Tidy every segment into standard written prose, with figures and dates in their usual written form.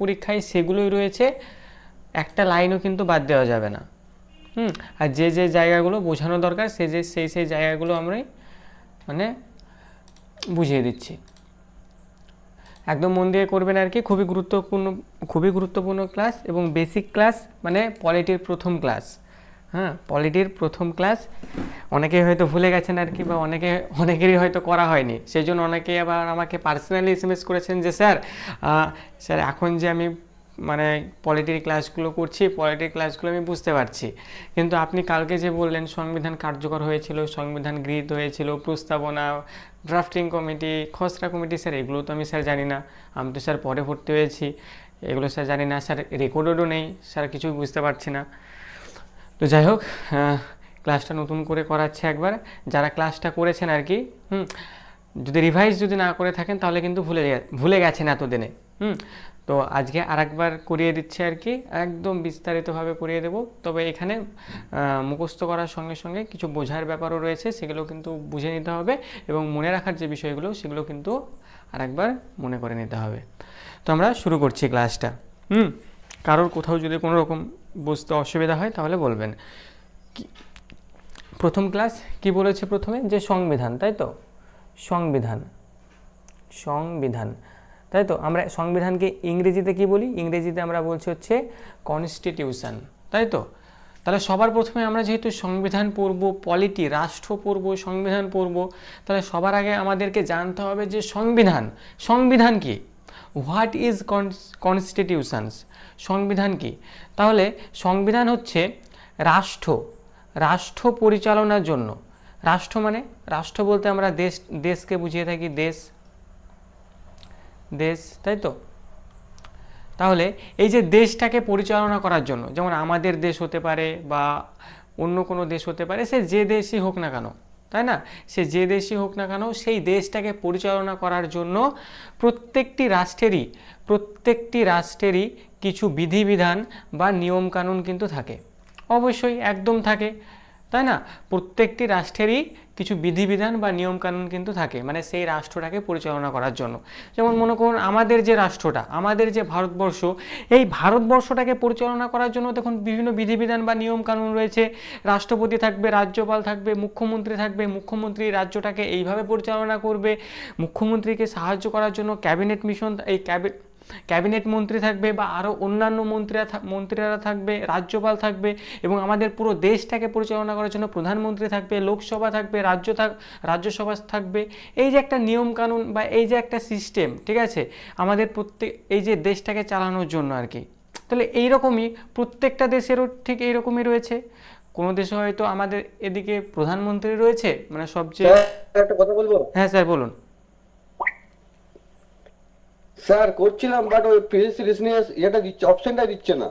পরীক্ষায় সেগুলোই রয়েছে, একটা লাইনও কিন্তু বাদ দেওয়া যাবে না। আর যে যে জায়গাগুলো বোঝানো দরকার সেই জায়গাগুলো আমরা মানে বুঝিয়ে দিচ্ছি। একদম মন দিয়ে করবেন আর কি, খুবই গুরুত্বপূর্ণ ক্লাস এবং বেসিক ক্লাস, মানে পলিটির প্রথম ক্লাস। হ্যাঁ, পলিটির প্রথম ক্লাস অনেকেই হয়তো ভুলে গেছেন আর কি, বা অনেকেরই হয়তো করা হয়নি, সেই জন্য অনেকেই আবার আমাকে পার্সোনালি SMS করেছেন যে স্যার এখন যে আমি মানে পলিটির ক্লাসগুলো করছি, পলিটির ক্লাসগুলো আমি বুঝতে পারছি, কিন্তু আপনি কালকে যে বললেন সংবিধান কার্যকর হয়েছিল, সংবিধান গৃহীত হয়েছিল, প্রস্তাবনা, ড্রাফটিং কমিটি, খসড়া কমিটি, স্যার এগুলো তো আমি স্যার জানি না, আমি তো স্যার পরে ভর্তি হয়েছি, এগুলো স্যার জানি না স্যার, রেকর্ডেডও নেই স্যার, কিছুই বুঝতে পারছি না। তো যাই হোক, ক্লাসটা নতুন করে করাচ্ছে একবার, যারা ক্লাসটা করেছেন আর কি, যদি রিভাইজ যদি না করে থাকেন তাহলে কিন্তু ভুলে গেছেন এতদিনে। তো আজকে আরেকবার করিয়ে দিচ্ছে আর কি, একদম বিস্তারিতভাবে করিয়ে দেব। তবে এখানে মুখস্থ করার সঙ্গে সঙ্গে কিছু বোঝার ব্যাপারও রয়েছে, সেগুলো কিন্তু বুঝে নিতে হবে, এবং মনে রাখার যে বিষয়গুলো সেগুলো কিন্তু আরেকবার মনে করে নিতে হবে। তো আমরা শুরু করছি ক্লাসটা। কারোর কোথাও যদি কোনো রকম বুঝতে অসুবিধা হয় তাহলে বলবেন। প্রথম ক্লাস কি বলেছে প্রথমে, যে সংবিধান, তাই তো, সংবিধান, তাই তো। আমরা সংবিধানকে ইংরেজিতে কি বলি, ইংরেজিতে আমরা বলছি হচ্ছে কনস্টিটিউশন, তাই তো। তাহলে সবার প্রথমে আমরা যেহেতু সংবিধান পড়ব, পলিটি রাষ্ট্র পড়ব, সংবিধান পড়ব, তাহলে সবার আগে আমাদেরকে জানতে হবে যে সংবিধান কি, হোয়াট ইজ কনস্টিটিউশনস, সংবিধান কি। তাহলে সংবিধান হচ্ছে রাষ্ট্র পরিচালনার জন্য, রাষ্ট্র বলতে আমরা দেশকে বুঝিয়ে থাকি, দেশ, তাই তো। তাহলে এই যে দেশটাকে পরিচালনা করার জন্য, যেমন আমাদের দেশ হতে পারে বা অন্য কোনো দেশ হতে পারে, সে যে দেশই হোক না কেন, তাই না, সে যে দেশই হোক না কেন, সেই দেশটাকে পরিচালনা করার জন্য প্রত্যেকটি রাষ্ট্রেরই কিছু বিধিবিধান বা নিয়মকানুন কিন্তু থাকে, অবশ্যই একদম থাকে, তাই না। প্রত্যেকটি রাষ্ট্রেরই কিছু বিধিবিধান বা নিয়মকানুন কিন্তু থাকে, মানে সেই রাষ্ট্রটাকে পরিচালনা করার জন্য। যেমন মনে করুন আমাদের যে রাষ্ট্রটা, আমাদের যে ভারতবর্ষ, এই ভারতবর্ষটাকে পরিচালনা করার জন্য দেখুন বিভিন্ন বিধিবিধান বা নিয়মকানুন রয়েছে। রাষ্ট্রপতি থাকবে, রাজ্যপাল থাকবে, মুখ্যমন্ত্রী থাকবে, মুখ্যমন্ত্রী রাজ্যটাকে এইভাবে পরিচালনা করবে, মুখ্যমন্ত্রীকে সাহায্য করার জন্য ক্যাবিনেট মন্ত্রী থাকবে, বা আরও অন্যান্য মন্ত্রীরা থাকবে, রাজ্যপাল থাকবে, এবং আমাদের পুরো দেশটাকে পরিচালনা করার জন্য প্রধানমন্ত্রী থাকবে, লোকসভা থাকবে, রাজ্যসভা থাকবে। এই যে একটা নিয়মকানুন বা এই যে একটা সিস্টেম, ঠিক আছে, আমাদের এই যে দেশটাকে চালানোর জন্য আর কি। তাহলে এইরকমই প্রত্যেকটা দেশেরও ঠিক এইরকমই রয়েছে। কোনো দেশে হয়তো আমাদের এদিকে প্রধানমন্ত্রী রয়েছে, মানে সবচেয়ে। একটা কথা বলবো? হ্যাঁ স্যার বলুন। স্যার করছিলাম, বাট ওই ফিজিক্স নিয়ে এটা দিচ্ছে, অপশনটা দিচ্ছে না।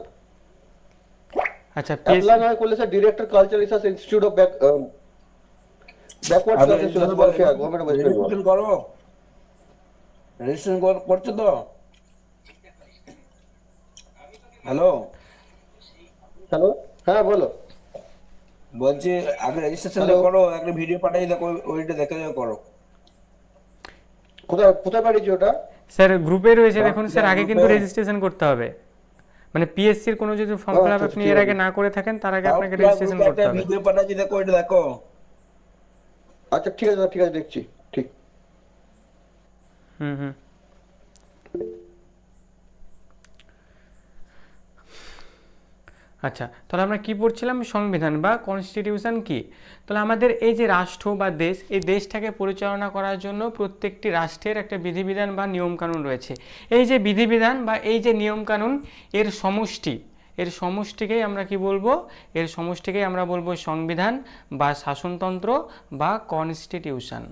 আচ্ছা, অ্যাপ্লাই না করলে sir director culture research institute of backward classes welfare government West Bengal. Registration করো, রেজিস্ট্রেশন করছো তো? হ্যালো, হ্যালো, হ্যাঁ বলো। বলছি আগে রেজিস্ট্রেশনটা হ্যালো, করো, একটা ভিডিও পাঠিয়ে দেখো, ওইটা দেখে করো। কোথায় কোথায় পাঠিয়েছি ওটা? স্যার গ্রুপে রয়েছে দেখুন স্যার, আগে কিন্তু গ্রুপে রেজিস্ট্রেশন করতে হবে, মানে পিএসসির কোনো যদি ফর্ম ফিল আপ আচ্ছা আপনি ঠিক এর আছে। আগে না করে থাকেন, তার আগে আপনাকে গ্রুপে রেজিস্ট্রেশন করতে একটা হবে। ভিডিও পাঠাচ্ছি, দেখো ওইটা দেখো। আচ্ছা ঠিক আছে, ঠিক আছে, দেখছি। ঠিক। হুম হুম আচ্ছা, তাহলে আমরা কি পড়ছিলাম, সংবিধান বা কনস্টিটিউশন কি। তাহলে আমাদের এই যে রাষ্ট্র বা দেশ, এই দেশটাকে পরিচালনা করার জন্য প্রত্যেকটি রাষ্ট্রের একটা বিধিবিধান বা নিয়মকানুন রয়েছে। এই যে বিধিবিধান বা এই যে নিয়মকানুন, এর সমষ্টিকেই আমরা কি বলবো, এর সমষ্টিকেই আমরা বলবো সংবিধান বা শাসনতন্ত্র বা কনস্টিটিউশন,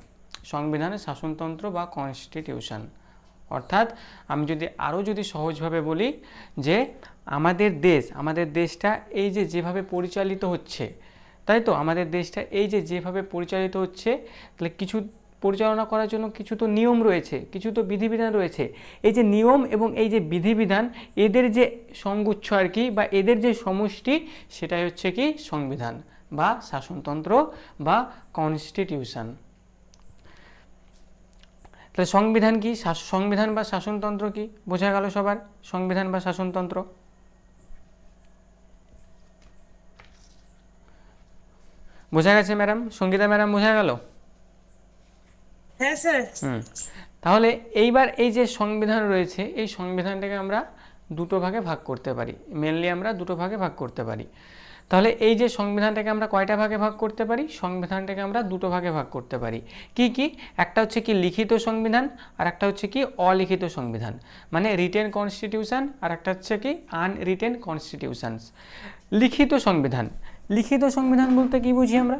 সংবিধানের শাসনতন্ত্র বা কনস্টিটিউশন। অর্থাৎ আমি যদি সহজভাবে বলি যে আমাদের দেশটা এই যে যেভাবে পরিচালিত হচ্ছে, তাই তো, আমাদের দেশটা এই যে যেভাবে পরিচালিত হচ্ছে, তাহলে কিছু পরিচালনা করার জন্য কিছু তো নিয়ম রয়েছে, কিছু তো বিধিবিধান রয়েছে। এই যে নিয়ম এবং এই যে বিধিবিধান, এদের যে সংগুচ্ছ আর কি, বা এদের যে সমষ্টি, সেটাই হচ্ছে কি সংবিধান বা শাসনতন্ত্র বা কনস্টিটিউশন। তাহলে সংবিধান কি, সংবিধান বা শাসনতন্ত্র কি বোঝা গেল সবার? সংবিধান বা শাসনতন্ত্র বোঝা গেছে ম্যাডাম? সঙ্গীতা ম্যাডাম বোঝা গেল? হ্যাঁ স্যার। তাহলে এইবার এই যে সংবিধান রয়েছে, এই সংবিধানটাকে আমরা দুটো ভাগে ভাগ করতে পারি, মেনলি আমরা দুটো ভাগে ভাগ করতে পারি। তাহলে এই যে সংবিধানটাকে আমরা কয়টা ভাগে ভাগ করতে পারি? সংবিধানটাকে আমরা দুটো ভাগে ভাগ করতে পারি। কি কি? একটা হচ্ছে কি লিখিত সংবিধান, আর একটা হচ্ছে কি অলিখিত সংবিধান, মানে রিটেন কনস্টিটিউশন, আর একটা হচ্ছে কি আনরিটেন কনস্টিটিউশনস। লিখিত সংবিধান, লিখিত সংবিধান বলতে কি বুঝি আমরা?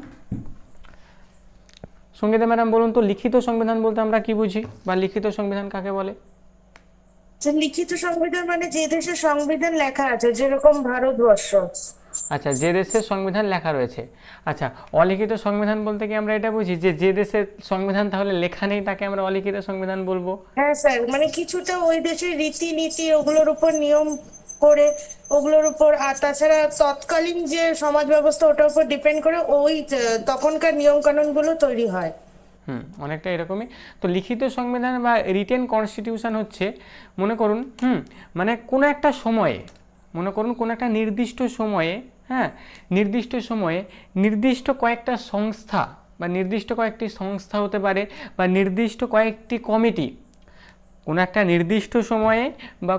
সঙ্গীতা ম্যাডাম বলুন তো, লিখিত সংবিধান বলতে আমরা কি বুঝি, বা লিখিত সংবিধান কাকে বলে? যে লিখিত সংবিধান মানে যে দেশের সংবিধান লেখা আছে, যেরকম ভারতবর্ষ। আচ্ছা, যে দেশের সংবিধান লেখা রয়েছে। আচ্ছা, অলিখিত সংবিধান বলতে কি আমরা এটা বুঝি যে যে দেশের সংবিধান তাহলে লেখা নেই তাকে আমরা অলিখিত সংবিধান বলবো? হ্যাঁ স্যার, মানে কিছুটা ওই দেশের রীতিনীতি ওগুলোর উপর নিয়ম করে, ওগুলোর উপর, আর তাছাড়া তৎকালীন যে সমাজ ব্যবস্থা ওটার উপর ডিপেন্ড করে ওই তখনকার নিয়ম কানুন গুলো তৈরি হয়। অনেকটা এরকমই। তো লিখিত সংবিধান বা রিটেন কনস্টিটিউশন হচ্ছে, মনে করুন মানে কোনো একটা সময়ে, মনে করুন কোনো একটা নির্দিষ্ট সময়ে, হ্যাঁ, নির্দিষ্ট সময়ে নির্দিষ্ট কয়েকটা সংস্থা বা নির্দিষ্ট কয়েকটি সংস্থা হতে পারে, বা নির্দিষ্ট কয়েকটি কমিটি কোনো একটা নির্দিষ্ট সময়ে, বা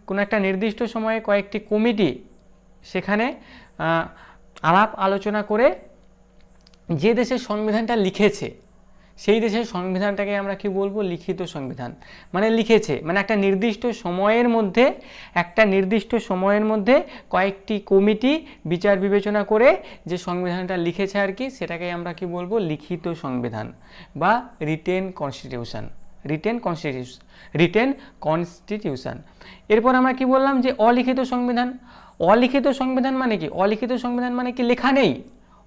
কোনো একটা নির্দিষ্ট সময়ে কয়েকটি কমিটি সেখানে আলাপ আলোচনা করে যে দেশের সংবিধানটা লিখেছে সেই দেশের সংবিধানটাকে আমরা কি বলবো? লিখিত সংবিধান। মানে লিখেছে মানে একটা নির্দিষ্ট সময়ের মধ্যে, একটা নির্দিষ্ট সময়ের মধ্যে কয়েকটি কমিটি বিচার বিবেচনা করে যে সংবিধানটা লিখেছে আর কি, সেটাকে আমরা কি বলবো? লিখিত সংবিধান বা রিটেন কনস্টিটিউশন। Written constitution. এরপর আমরা কি বললাম? যে অলিখিত সংবিধান। অলিখিত সংবিধান মানে কি? অলিখিত সংবিধান মানে কি লেখা নেই?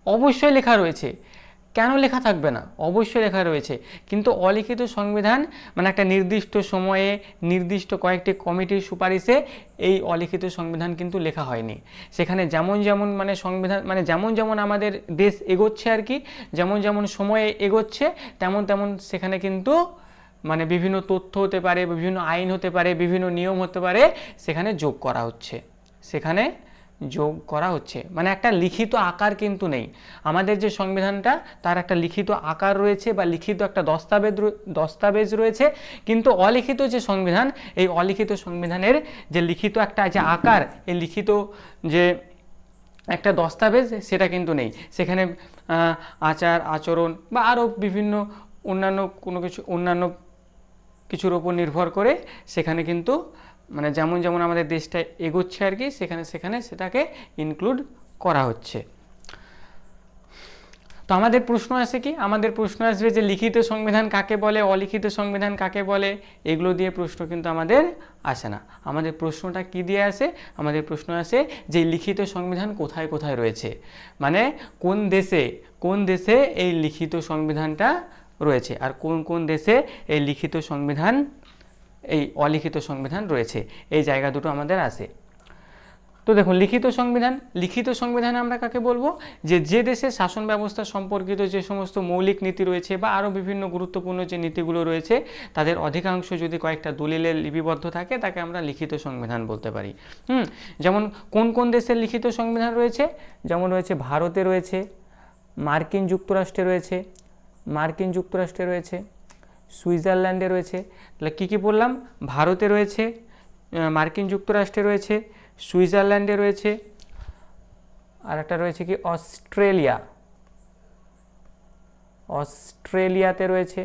অবশ্যই লেখা রয়েছে। কেন লেখা থাকবে না? অবশ্যই লেখা রয়েছে। কিন্তু অলিখিত সংবিধান মানে একটা নির্দিষ্ট সময়ে নির্দিষ্ট কয়েকটি কমিটির সুপারিশে এই অলিখিত সংবিধান কিন্তু লেখা হয়নি। সেখানে যেমন যেমন মানে সংবিধান মানে যেমন যেমন আমাদের দেশ এগোচ্ছে আর কি, যেমন যেমন সময়ে এগোচ্ছে তেমন তেমন সেখানে কিন্তু মানে বিভিন্ন তথ্য হতে পারে, বিভিন্ন আইন হতে পারে, বিভিন্ন নিয়ম হতে পারে, সেখানে যোগ করা হচ্ছে, সেখানে যোগ করা হচ্ছে। মানে একটা লিখিত আকার কিন্তু নেই। আমাদের যে সংবিধানটা তার একটা লিখিত আকার রয়েছে বা লিখিত একটা দস্তাবেজ রয়েছে, কিন্তু অলিখিত যে সংবিধান, এই অলিখিত সংবিধানের যে লিখিত একটা যে আকার, এই লিখিত যে একটা দস্তাবেজ সেটা কিন্তু নেই। সেখানে আচার আচরণ বা আরও বিভিন্ন অন্যান্য কিছুর ওপর নির্ভর করে সেখানে কিন্তু মানে যেমন যেমন আমাদের দেশটা এগোচ্ছে আর কি, সেখানে সেটাকে ইনক্লুড করা হচ্ছে। তো আমাদের প্রশ্ন আসে কি? আমাদের প্রশ্ন আসবে যে লিখিত সংবিধান কাকে বলে, অলিখিত সংবিধান কাকে বলে? এগুলো দিয়ে প্রশ্ন কিন্তু আমাদের আসে না। আমাদের প্রশ্নটা কি দিয়ে আসে? আমাদের প্রশ্ন আসে যে লিখিত সংবিধান কোথায় কোথায় রয়েছে, মানে কোন দেশে এই লিখিত সংবিধানটা রয়েছে, আর কোন কোন দেশে এই লিখিত সংবিধান এই অলিখিত সংবিধান রয়েছে, এই জায়গা দুটো আমাদের আসে। তো দেখুন, লিখিত সংবিধান আমরা কাকে বলবো? যে দেশের শাসন ব্যবস্থা সম্পর্কিত যে সমস্ত মৌলিক নীতি রয়েছে বা আরও বিভিন্ন গুরুত্বপূর্ণ যে নীতিগুলো রয়েছে তাদের অধিকাংশ যদি কয়েকটা দলিলে লিপিবদ্ধ থাকে তাকে আমরা লিখিত সংবিধান বলতে পারি। যেমন কোন কোন দেশের লিখিত সংবিধান রয়েছে? যেমন রয়েছে ভারতে রয়েছে, মার্কিন যুক্তরাষ্ট্রে রয়েছে, সুইজারল্যান্ডে রয়েছে। তাহলে কী কী বললাম? ভারতে রয়েছে, মার্কিন যুক্তরাষ্ট্রে রয়েছে, সুইজারল্যান্ডে রয়েছে, আর একটা রয়েছে কি অস্ট্রেলিয়াতে রয়েছে,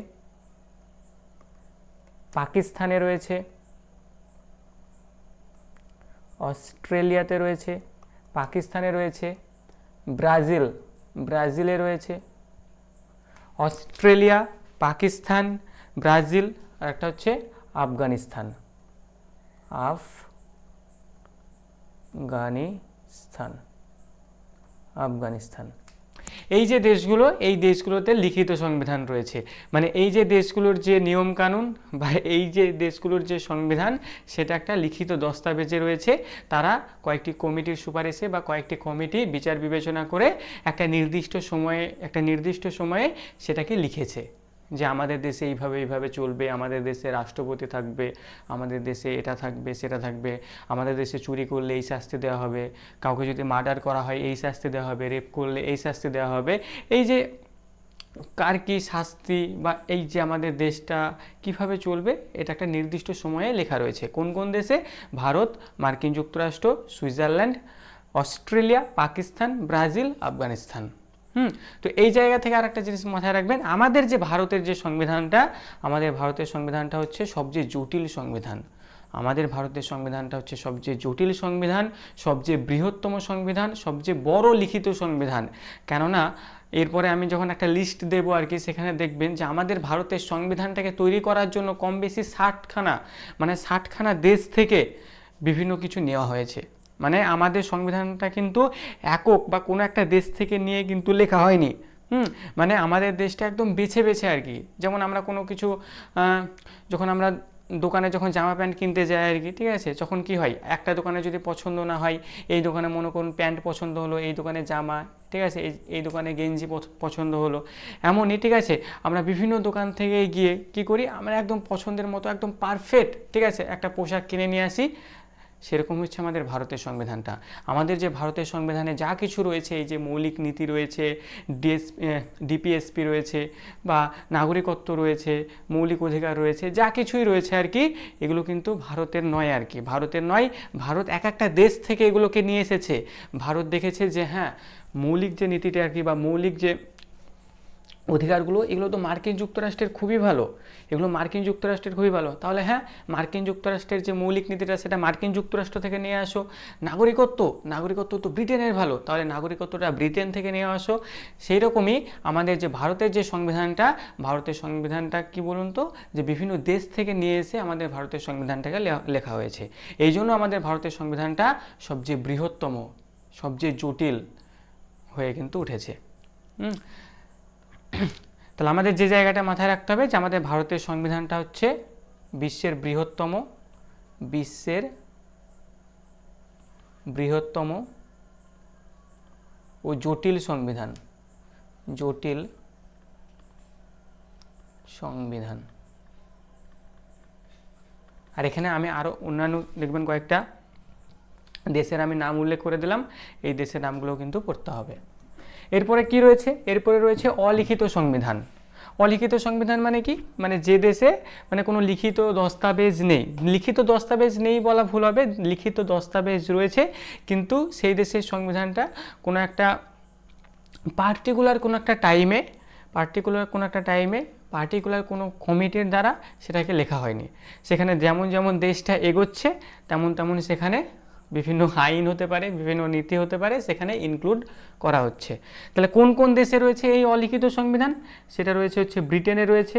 পাকিস্তানে রয়েছে, ব্রাজিলে রয়েছে। অস্ট্রেলিয়া, পাকিস্তান, ব্রাজিল, আর একটা হচ্ছে আফগানিস্তান। এই যে দেশগুলো, এই দেশগুলোতে লিখিত সংবিধান রয়েছে। মানে এই যে দেশগুলোর যে নিয়ম কানুন বা এই যে দেশগুলোর যে সংবিধান সেটা একটা লিখিত দস্তাবেজে রয়েছে। তারা কয়েকটি কমিটির সুপারিশে বা কয়েকটি কমিটি বিচার বিবেচনা করে একটা নির্দিষ্ট সময়ে সেটাকে লিখেছে। যে আমাদের দেশে এইভাবে এইভাবে চলবে, আমাদের দেশে রাষ্ট্রপতি থাকবে, আমাদের দেশে এটা থাকবে সেটা থাকবে, আমাদের দেশে চুরি করলে এই শাস্তি দেওয়া হবে, কাউকে যদি মার্ডার করা হয় এই শাস্তি দেওয়া হবে, রেপ করলে এই শাস্তি দেওয়া হবে। এই যে কার কী শাস্তি বা এই যে আমাদের দেশটা কিভাবে চলবে, এটা একটা নির্দিষ্ট সময়ে লেখা রয়েছে। কোন কোন দেশে? ভারত, মার্কিন যুক্তরাষ্ট্র, Switzerland, Australia, Pakistan, Brazil, Afghanistan. তো এই জায়গা থেকে আরেকটা জিনিস মাথায় রাখবেন, আমাদের যে ভারতের যে সংবিধানটা, আমাদের ভারতের সংবিধানটা হচ্ছে সবচেয়ে জটিল সংবিধান। আমাদের ভারতের সংবিধানটা হচ্ছে সবচেয়ে জটিল সংবিধান, সবচেয়ে বৃহত্তম সংবিধান, সবচেয়ে বড় লিখিত সংবিধান। কেননা এরপরে আমি যখন একটা লিস্ট দেবো আর কি, সেখানে দেখবেন যে আমাদের ভারতের সংবিধানটাকে তৈরি করার জন্য কম বেশি 60খানা দেশ থেকে বিভিন্ন কিছু নেওয়া হয়েছে। মানে আমাদের সংবিধানটা কিন্তু একক বা কোনো একটা দেশ থেকে নিয়ে কিন্তু লেখা হয়নি। মানে আমাদের দেশটা একদম বেছে বেছে আর কি। যেমন আমরা কোনো কিছু যখন আমরা দোকানে যখন জামা প্যান্ট কিনতে যাই আর কি, ঠিক আছে, যখন কি হয়, একটা দোকানে যদি পছন্দ না হয়, এই দোকানে মনে করুন প্যান্ট পছন্দ হলো, এই দোকানে জামা, ঠিক আছে, এই দোকানে গেঞ্জি পছন্দ হলো, এমনই, ঠিক আছে, আমরা বিভিন্ন দোকান থেকে গিয়ে কি করি, আমরা একদম পছন্দের মতো একদম পারফেক্ট, ঠিক আছে, একটা পোশাক কিনে নিয়ে আসি। সেরকম হচ্ছে আমাদের ভারতের সংবিধানটা। আমাদের যে ভারতের সংবিধানে যা কিছু রয়েছে, এই যে মৌলিক নীতি রয়েছে, ডিপিএসপি রয়েছে, বা নাগরিকত্ব রয়েছে, মৌলিক অধিকার রয়েছে, যা কিছুই রয়েছে আর কি, এগুলো কিন্তু ভারতের নয় আর কি, ভারতের নয়। ভারত এক একটা দেশ থেকে এগুলোকে নিয়ে এসেছে। ভারত দেখেছে যে হ্যাঁ, মৌলিক যে নীতিটা আর কি, বা মৌলিক যে অধিকারগুলো, এগুলো তো মার্কিন যুক্তরাষ্ট্রের খুবই ভালো, এগুলো মার্কিন যুক্তরাষ্ট্রের খুবই ভালো। তাহলে হ্যাঁ, মার্কিন যুক্তরাষ্ট্রের যে মৌলিক নীতিটা সেটা মার্কিন যুক্তরাষ্ট্র থেকে নিয়ে আসো। নাগরিকত্ব তো ব্রিটেনের ভালো, তাহলে নাগরিকত্বটা ব্রিটেন থেকে নিয়ে আসো। সেই রকমই আমাদের যে ভারতের যে সংবিধানটা, ভারতের সংবিধানটা কি বলুন তো, যে বিভিন্ন দেশ থেকে নিয়ে এসে আমাদের ভারতের সংবিধানটাকে লেখা হয়েছে। এই জন্য আমাদের ভারতের সংবিধানটা সবচেয়ে বৃহত্তম, সবচেয়ে জটিল হয়ে কিন্তু উঠেছে। তাহলে আমাদের যে জায়গাটা মাথায় রাখতে হবে যে আমাদের ভারতের সংবিধানটা হচ্ছে বিশ্বের বৃহত্তম ও জটিল সংবিধান। আর এখানে আমি আরও অন্যান্য দেখবেন কয়েকটা দেশের আমি নাম উল্লেখ করে দিলাম, এই দেশের নামগুলো কিন্তু পড়তে হবে। এরপরে কি রয়েছে? এরপরে রয়েছে অলিখিত সংবিধান। অলিখিত সংবিধান মানে কি? মানে যে দেশে মানে কোনো লিখিত দস্তাবেজ নেই, লিখিত দস্তাবেজ নেই বলা ভুল হবে, লিখিত দস্তাবেজ রয়েছে, কিন্তু সেই দেশের সংবিধানটা কোনো একটা পার্টিকুলার কোনো একটা টাইমে পার্টিকুলার কোনো কমিটির দ্বারা সেটাকে লেখা হয়নি। সেখানে যেমন যেমন দেশটা এগোচ্ছে তেমন সেখানে বিভিন্ন আইন হতে পারে, বিভিন্ন নীতি হতে পারে, সেখানে ইনক্লুড করা হচ্ছে। তাহলে কোন কোন দেশে রয়েছে এই অলিখিত সংবিধান? সেটা রয়েছে হচ্ছে ব্রিটেনে রয়েছে,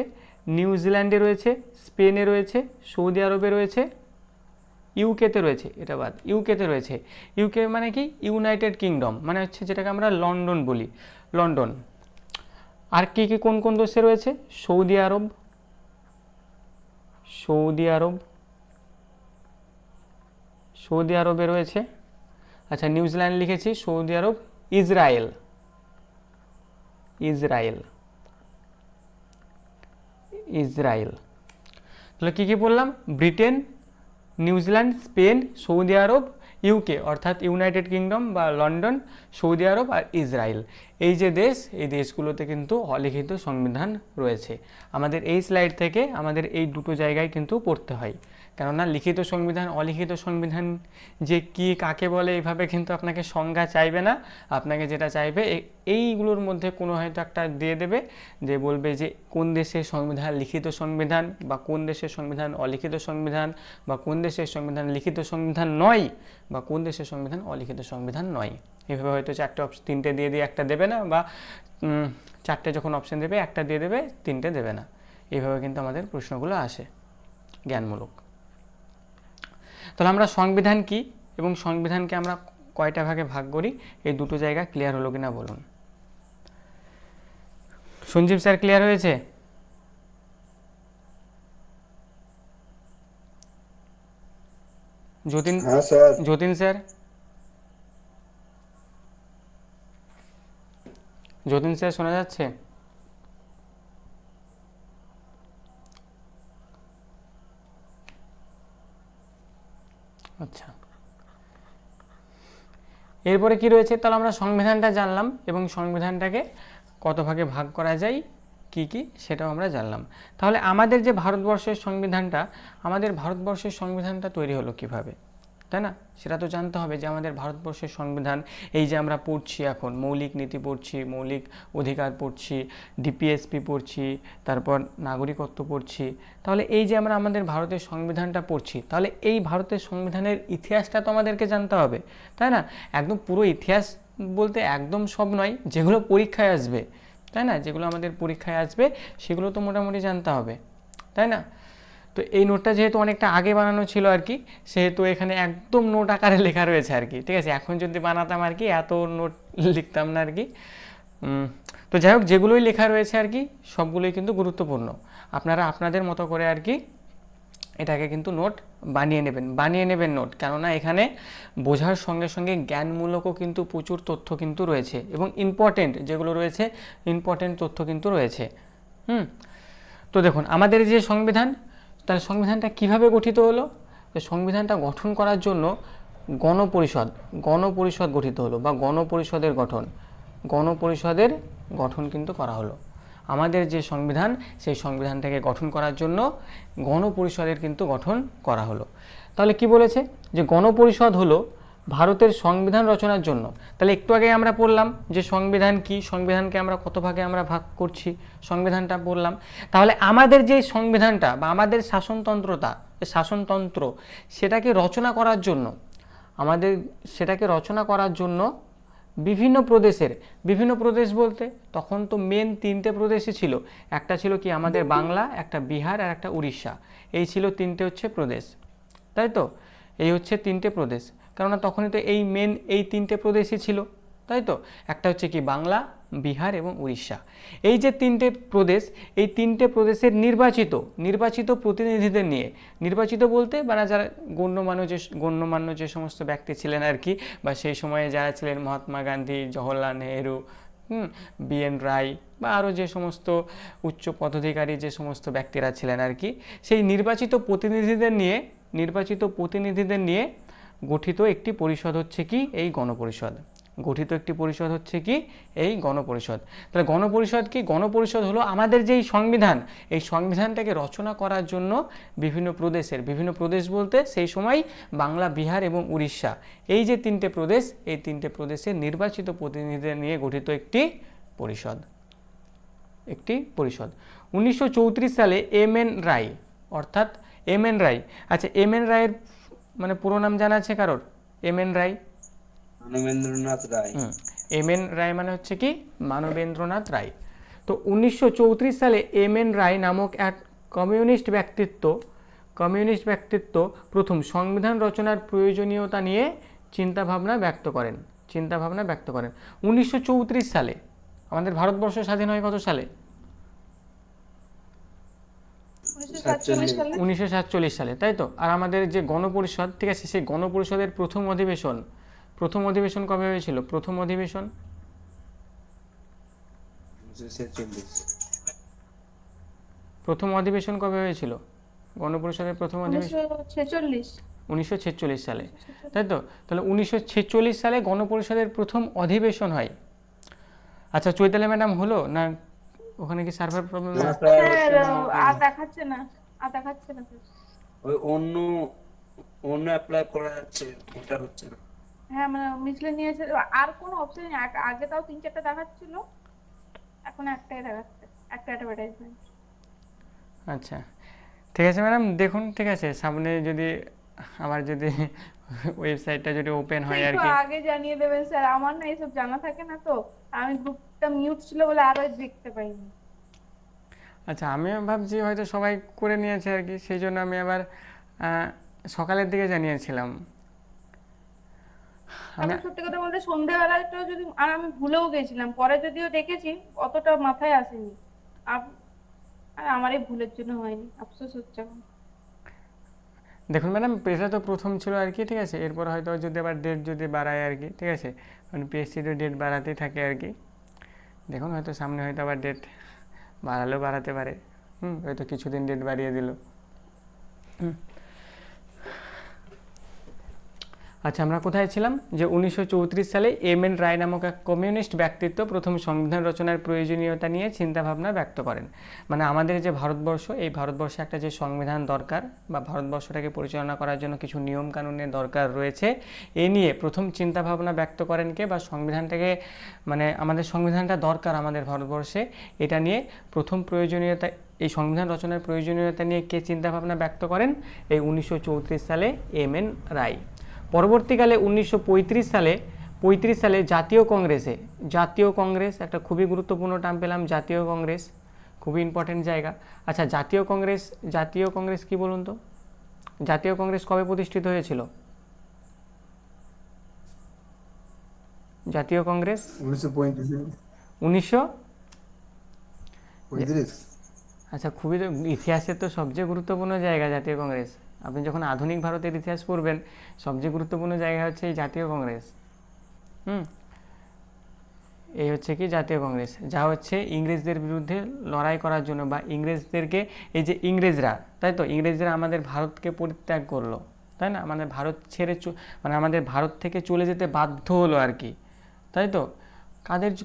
নিউজিল্যান্ডে রয়েছে, স্পেনে রয়েছে, সৌদি আরবে রয়েছে, ইউকেতে রয়েছে, এটা বাদ, ইউকেতে রয়েছে। ইউকে মানে কি? ইউনাইটেড কিংডম, মানে হচ্ছে যেটাকে আমরা লন্ডন বলি, লন্ডন। আর কি কি কোন কোন দেশে রয়েছে? সৌদি আরবে রয়েছে। আচ্ছা, নিউজিল্যান্ড লিখেছি, সৌদি আরব, ইসরায়েল। তাহলে কি কি বললাম? ব্রিটেন, নিউজিল্যান্ড, স্পেন, সৌদি আরব, ইউকে অর্থাৎ ইউনাইটেড কিংডম বা লন্ডন, সৌদি আরব আর ইসরায়েল। এই যে দেশ, এই দেশগুলোতে কিন্তু অলিখিত সংবিধান রয়েছে। আমাদের এই স্লাইড থেকে আমাদের এই দুটো জায়গায় কিন্তু পড়তে হয়, কেননা লিখিত সংবিধান অলিখিত সংবিধান যে কি কাকে বলে এইভাবে কিন্তু আপনাকে সংজ্ঞা চাইবে না। আপনাকে যেটা চাইবে এইগুলোর মধ্যে কোনো হয়তো একটা দিয়ে দেবে, যে বলবে যে কোন দেশের সংবিধান লিখিত সংবিধান, বা কোন দেশের সংবিধান অলিখিত সংবিধান, বা কোন দেশের সংবিধান লিখিত সংবিধান নয়, বা কোন দেশের সংবিধান অলিখিত সংবিধান নয়। এভাবে হয়তো চারটে তিনটে দিয়ে একটা দেবে না, বা চারটে যখন অপশন দেবে একটা দিয়ে দেবে, তিনটে দেবে না। এইভাবে কিন্তু আমাদের প্রশ্নগুলো আসে জ্ঞানমূলক। তাহলে আমরা সংবিধান কি এবং সংবিধানকে আমরা কয়টা ভাগে ভাগ করি, এই দুটো জায়গা ক্লিয়ার হলো কিনা বলুন। সঞ্জীব স্যার ক্লিয়ার হয়েছে? যতীন স্যার, যতীন স্যার শোনা যাচ্ছে? আচ্ছা, এরপরে কি রয়েছে? তাহলে আমরা সংবিধানটা জানলাম এবং সংবিধানটাকে কত ভাগে ভাগ করা যায় কি কি সেটাও আমরা জানলাম। তাহলে আমাদের যে ভারতবর্ষের সংবিধানটা তৈরি হলো কিভাবে, তাই না? সেটা তো জানতে হবে যে আমাদের ভারতবর্ষের সংবিধান, এই যে আমরা পড়ছি এখন মৌলিক নীতি পড়ছি, মৌলিক অধিকার পড়ছি, ডিপিএসপি পড়ছি, তারপর নাগরিকত্ব পড়ছি, তাহলে এই যে আমরা আমাদের ভারতের সংবিধানটা পড়ছি, তাহলে এই ভারতের সংবিধানের ইতিহাসটা তো আমাদেরকে জানতে হবে, তাই না? একদম পুরো ইতিহাস বলতে একদম সব নয়, যেগুলো পরীক্ষায় আসবে, তাই না? যেগুলো আমাদের পরীক্ষায় আসবে সেগুলো তো মোটামুটি জানতে হবে, তাই না? তো এই নোটটা যেহেতু অনেকটা আগে বানানো ছিল আর কি, সেহেতু এখানে একদম নোট আকারে লেখা রয়েছে আর কি, ঠিক আছে? এখন যদি বানাতাম আর কি এত নোট লিখতাম না আর কি। তো যাই হোক, যেগুলোই লেখা রয়েছে আর কি সবগুলোই কিন্তু গুরুত্বপূর্ণ। আপনারা আপনাদের মতো করে আর কি এটাকে কিন্তু নোট বানিয়ে নেবেন নোট, কেননা এখানে বোঝার সঙ্গে সঙ্গে জ্ঞানমূলকও কিন্তু প্রচুর তথ্য কিন্তু রয়েছে এবং ইম্পর্টেন্ট যেগুলো রয়েছে, ইম্পর্টেন্ট তথ্য কিন্তু রয়েছে। তো দেখুন আমাদের যে সংবিধান, তার সংবিধানটা কিভাবে গঠিত হলো? যে সংবিধানটা গঠন করার জন্য গণপরিষদ গঠিত হলো, বা গণপরিষদের গঠন কিন্তু করা হলো। আমাদের যে সংবিধান, সেই সংবিধানটাকে গঠন করার জন্য গণপরিষদের কিন্তু গঠন করা হলো। তাহলে কি বলেছে? যে গণপরিষদ হলো ভারতের সংবিধান রচনার জন্য। তাহলে একটু আগে আমরা পড়লাম যে সংবিধান কি, সংবিধানকে আমরা কত ভাগে আমরা ভাগ করছি, সংবিধানটা পড়লাম। তাহলে আমাদের যে সংবিধানটা বা আমাদের শাসনতন্ত্র সেটাকে রচনা করার জন্য বিভিন্ন প্রদেশ বলতে তখন তো মেন 3টে প্রদেশই ছিল। একটা ছিল কি আমাদের বাংলা, একটা বিহার আর একটা উড়িষ্যা, এই ছিল 3টে হচ্ছে প্রদেশ, তাই তো? এই হচ্ছে 3টে প্রদেশ, কেননা তখনই তো এই 3টে প্রদেশই ছিল, তাই তো? একটা হচ্ছে কি বাংলা, বিহার এবং উড়িষ্যা। এই যে 3টে প্রদেশ, এই 3টে প্রদেশের নির্বাচিত প্রতিনিধিদের নিয়ে, নির্বাচিত বলতে মানে যারা গণ্যমান্য যে সমস্ত ব্যক্তি ছিলেন আর কি, বা সেই সময়ে যারা ছিলেন মহাত্মা গান্ধী, জওহরলাল নেহেরু, BN রায় বা আরও যে সমস্ত উচ্চ পদাধিকারী যে সমস্ত ব্যক্তিরা ছিলেন আর কি, সেই নির্বাচিত প্রতিনিধিদের নিয়ে গঠিত একটি পরিষদ হচ্ছে কি এই গণপরিষদ। তাহলে গণপরিষদ কি? গণপরিষদ হলো আমাদের যেই সংবিধান, এই সংবিধানটাকে রচনা করার জন্য বিভিন্ন প্রদেশ বলতে সেই সময় বাংলা, বিহার এবং উড়িষ্যা, এই যে 3টে প্রদেশ, এই 3টে প্রদেশের নির্বাচিত প্রতিনিধিদের নিয়ে গঠিত একটি পরিষদ। 1934 সালে MN রায়, অর্থাৎ MN রায়, আচ্ছা MN রায়ের মানে পুরো নাম জানা আছে কারোর? MN রায়, মানবেন্দ্রনাথ রায়। MN রায় মানে হচ্ছে কি মানবেন্দ্রনাথ রায়। তো 1934 সালে MN রায় নামক এক কমিউনিস্ট ব্যক্তিত্ব প্রথম সংবিধান রচনার প্রয়োজনীয়তা নিয়ে চিন্তাভাবনা ব্যক্ত করেন। 1934 সালে আমাদের ভারতবর্ষ স্বাধীন হয় কত সালে? 1947 সালে, তাই তো? আর আমাদের যে গণপরিষদ, ঠিক আছে, সেই গণপরিষদের প্রথম অধিবেশন কবে হয়েছিল? প্রথম অধিবেশন কবে হয়েছিল? গণপরিষদের প্রথম অধিবেশন 1946 সালে, তাই তো? তাহলে 1946 সালে গণপরিষদের প্রথম অধিবেশন হয়। আচ্ছা চৈতালি ম্যাডাম হলো না? ওখানে কি সার্ভার প্রবলেম? দেখাচ্ছে না। ওই অন্য অ্যাপ্লাই করা যাচ্ছে, ওটা হচ্ছে না। হ্যাঁ মানে মিসলেনিয়াস আর কোনো অপশন নেই। আগে তাও 3-4টা দেখাচ্ছিল, এখন একটাই দেখাচ্ছে, একটা অ্যাডভার্টাইজমেন্ট। আচ্ছা ঠিক আছে ম্যাডাম, দেখুন ঠিক আছে, সামনে যদি আমার ওয়েবসাইটটা যদি ওপেন হয় আর একটু কি। আগে জানিয়ে দেবেন স্যার, আমার না এসব জানা থাকে না, তো আমি গ্রুপটা মিউট ছিল বলে আরো দেখতে পাইনি। আচ্ছা আমিও ভাবছি হয়তো সবাই করে নিয়েছে আর কি, সেই জন্য আমি আবার সকালের দিকে জানিয়েছিলাম। আমি সত্যি কথা বলতে সন্ধ্যাবেলাটাও যদি, আর আমি ভুলেও গেছিলাম, পরে যদিও দেখেছি অতটা মাথায় আসেনি। আর আমারই ভুলের জন্য হয়নি, আফসোস হচ্ছে আমার। দেখুন ম্যাডাম, এটা তো প্রথম ছিল আর কি, ঠিক আছে, এরপর হয়তো যদি আবার ডেট যদি বাড়ায় আর কি, ঠিক আছে, কারণ PSCতে ডেট বাড়াতেই থাকে আর কি। দেখুন হয়তো সামনে হয়তো আবার ডেট বাড়ালেও বাড়াতে পারে, হয়তো কিছুদিন ডেট বাড়িয়ে দিল। আচ্ছা, আমরা কোথায় ছিলাম? যে 1934 সালে এম.এন. রায় নামক এক কমিউনিস্ট ব্যক্তিত্ব প্রথম সংবিধান রচনার প্রয়োজনীয়তা নিয়ে চিন্তাভাবনা ব্যক্ত করেন। মানে আমাদের যে ভারতবর্ষ, এই ভারতবর্ষে একটা যে সংবিধান দরকার বা ভারতবর্ষটাকে পরিচালনা করার জন্য কিছু নিয়ম কানুনের দরকার রয়েছে, এ নিয়ে প্রথম চিন্তাভাবনা ব্যক্ত করেন কে? বা সংবিধানটাকে, মানে আমাদের সংবিধানটা দরকার আমাদের ভারতবর্ষে, এটা নিয়ে প্রথম প্রয়োজনীয়তা, এই সংবিধান রচনার প্রয়োজনীয়তা নিয়ে কে চিন্তাভাবনা ব্যক্ত করেন? এই 1934 সালে এম.এন. রায়। পরবর্তীকালে 1935 সালে জাতীয় কংগ্রেস, একটা খুবই গুরুত্বপূর্ণ টার্ম পেলাম, জাতীয় কংগ্রেস, খুবই ইম্পর্টেন্ট জায়গা। আচ্ছা, জাতীয় কংগ্রেস কি বলুন তো? জাতীয় কংগ্রেস কবে প্রতিষ্ঠিত হয়েছিল? জাতীয় কংগ্রেস 1935। আচ্ছা, খুবই তো ইতিহাসের তো সবচেয়ে গুরুত্বপূর্ণ জায়গা জাতীয় কংগ্রেস। আপনি যখন আধুনিক ভারতের ইতিহাস পড়বেন, সবচেয়ে গুরুত্বপূর্ণ জায়গা হচ্ছে এই জাতীয় কংগ্রেস। এই হচ্ছে কি জাতীয় কংগ্রেস, যা হচ্ছে ইংরেজদের বিরুদ্ধে লড়াই করার জন্য, বা ইংরেজদেরকে, এই যে ইংরেজরা, তাই তো, ইংরেজরা আমাদের ভারতকে পরিত্যাগ করলো, তাই না, আমাদের ভারত ছেড়ে, মানে আমাদের ভারত থেকে চলে যেতে বাধ্য হলো আর কি, তাই তো।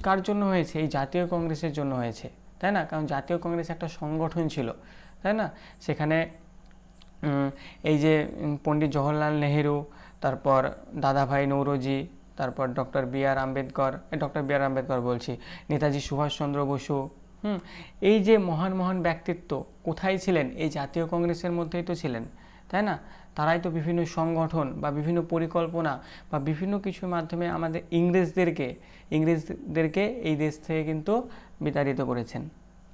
কার জন্য হয়েছে? এই জাতীয় কংগ্রেসের জন্য হয়েছে, তাই না? কারণ জাতীয় কংগ্রেস একটা সংগঠন ছিল, তাই না। সেখানে এই যে পণ্ডিত জওহরলাল নেহেরু, তারপর দাদাভাই নৌরোজি, তারপর ডক্টর বি আর আম্বেদকর বলছি, নেতাজি সুভাষচন্দ্র বসু, এই যে মহান মহান ব্যক্তিত্ব কোথায় ছিলেন? এই জাতীয় কংগ্রেসের মধ্যেই তো ছিলেন, তাই না। তারাই তো বিভিন্ন সংগঠন বা বিভিন্ন পরিকল্পনা বা বিভিন্ন কিছুর মাধ্যমে আমাদের ইংরেজদেরকে এই দেশ থেকে কিন্তু বিতাড়িত করেছেন,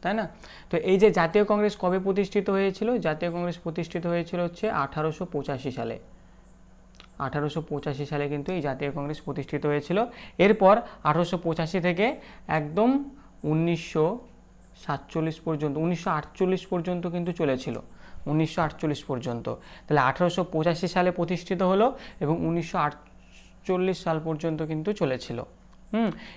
তাই না। তো এই যে জাতীয় কংগ্রেস কবে প্রতিষ্ঠিত হয়েছিল? জাতীয় কংগ্রেস প্রতিষ্ঠিত হয়েছিল হচ্ছে 1885 সালে। 1885 সালে কিন্তু এই জাতীয় কংগ্রেস প্রতিষ্ঠিত হয়েছিল। এরপর 1885 থেকে একদম 1947 পর্যন্ত, 1948 পর্যন্ত কিন্তু চলেছিল, 1948 পর্যন্ত। তাহলে 1885 সালে প্রতিষ্ঠিত হলো এবং 1948 সাল পর্যন্ত কিন্তু চলেছিল।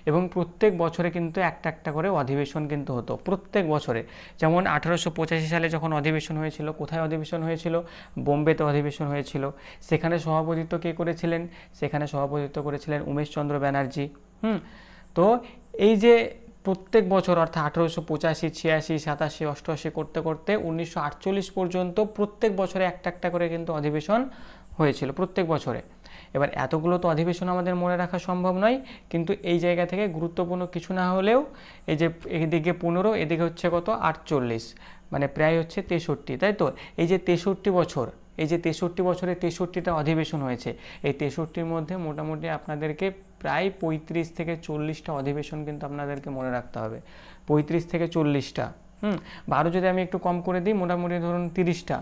এবং প্রত্যেক বছরে কিন্তু একটা একটা করে অধিবেশন কিন্তু হতো, প্রত্যেক বছরে। যেমন 1885 সালে যখন অধিবেশন হয়েছিল, কোথায় অধিবেশন হয়েছিল? বোম্বেতে অধিবেশন হয়েছিল। সেখানে সভাপতিত্ব কে করেছিলেন? সেখানে সভাপতিত্ব করেছিলেন উমেশচন্দ্র ব্যানার্জি। তো এই যে প্রত্যেক বছর, অর্থাৎ 1885, 86, 87, 88 করতে করতে 1948 পর্যন্ত প্রত্যেক বছরে একটা একটা করে কিন্তু অধিবেশন হয়েছিল, প্রত্যেক বছরে। এবার এতগুলো তো অধিবেশন আমাদের মনে রাখা সম্ভব নয়, কিন্তু এই জায়গা থেকে গুরুত্বপূর্ণ কিছু না হলেও, এই যে এদিকে 15, এদিকে হচ্ছে কত, 48, মানে প্রায় হচ্ছে 63, তাই তো। এই যে 63 বছর, এই যে 63 বছরে 63টা অধিবেশন হয়েছে, এই 63-র মধ্যে মোটামুটি আপনাদেরকে প্রায় 35 থেকে 40টা অধিবেশন কিন্তু আপনাদেরকে মনে রাখতে হবে, 35 থেকে 40টা। বা আরও যদি আমি একটু কম করে দিই, মোটামুটি ধরুন 30টা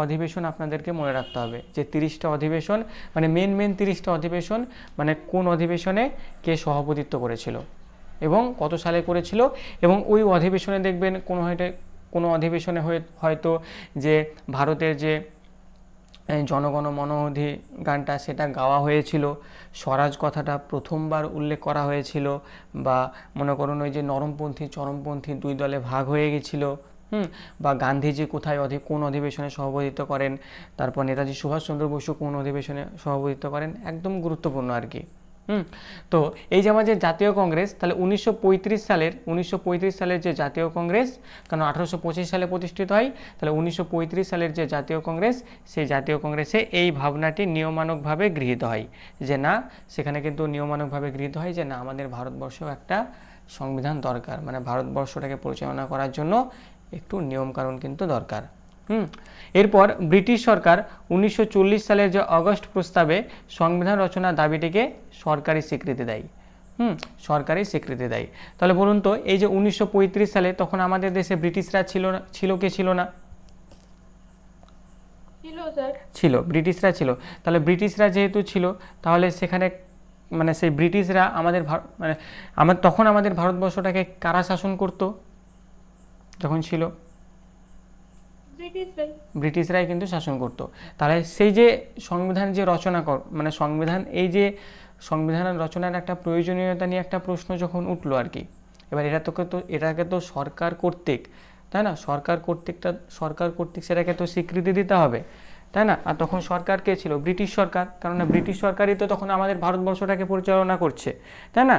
অধিবেশন আপনাদেরকে মনে রাখতে হবে। যে 30টা অধিবেশন, মানে মেন 30টা অধিবেশন, মানে কোন অধিবেশনে কে সভাপতিত্ব করেছিল এবং কত সালে করেছিল। এবং ওই অধিবেশনে দেখবেন কোনো অধিবেশনে হয়তো যে ভারতের যে জনগণ মন অধি গানটা, সেটা গাওয়া হয়েছিল, স্বরাজ কথাটা প্রথমবার উল্লেখ করা হয়েছিল, বা মনে করুন ওই যে নরমপন্থী চরমপন্থী দুই দলে ভাগ হয়ে গেছিল, বা গান্ধীজি কোন অধিবেশনে সভাপতিত্ব করেন, তারপর নেতাজি সুভাষচন্দ্র বসু কোন অধিবেশনে সভাপতিত্ব করেন, একদম গুরুত্বপূর্ণ আর কি। তো এই যে আমাদের জাতীয় কংগ্রেস, তাহলে 1935 সালের যে জাতীয় কংগ্রেস, কারণ 1825 সালে প্রতিষ্ঠিত হয়, তাহলে 1935 সালের যে জাতীয় কংগ্রেস, সেই জাতীয় কংগ্রেসে এই ভাবনাটি নিয়মানুগভাবে গৃহীত হয় যে না, সেখানে কিন্তু নিয়মানুগভাবে গৃহীত হয় যে না, আমাদের ভারতবর্ষেও একটা সংবিধান দরকার, মানে ভারতবর্ষটাকে পরিচালনা করার জন্য একটু নিয়মকানুন কিন্তু দরকার। এরপর ব্রিটিশ সরকার 1940 সালের যে অগস্ট প্রস্তাবে সংবিধান রচনার দাবিটিকে সরকারি স্বীকৃতি দেয়। সরকারি স্বীকৃতি দেয়। তাহলে বলুন তো, এই যে 1935 সালে, তখন আমাদের দেশে ব্রিটিশরা ছিল কি ছিল না? ছিল, ব্রিটিশরা ছিল। তাহলে ব্রিটিশরা যেহেতু ছিল, তাহলে সেখানে মানে সেই ব্রিটিশরা তখন আমাদের ভারতবর্ষটাকে কারা শাসন করতো যখন ছিল? ব্রিটিশরাই কিন্তু শাসন করতো। তাহলে সেই যে সংবিধান যে সংবিধান রচনার একটা প্রয়োজনীয়তা নিয়ে একটা প্রশ্ন যখন উঠলো আর কি, এবার এটাকে তো সরকার কর্তৃক, তাই না, সরকার কর্তৃক সেটাকে তো স্বীকৃতি দিতে হবে, তাই না? আর তখন সরকার কে ছিল? ব্রিটিশ সরকার, কেননা ব্রিটিশ সরকারই তো তখন আমাদের ভারতবর্ষটাকে পরিচালনা করছে, তাই না?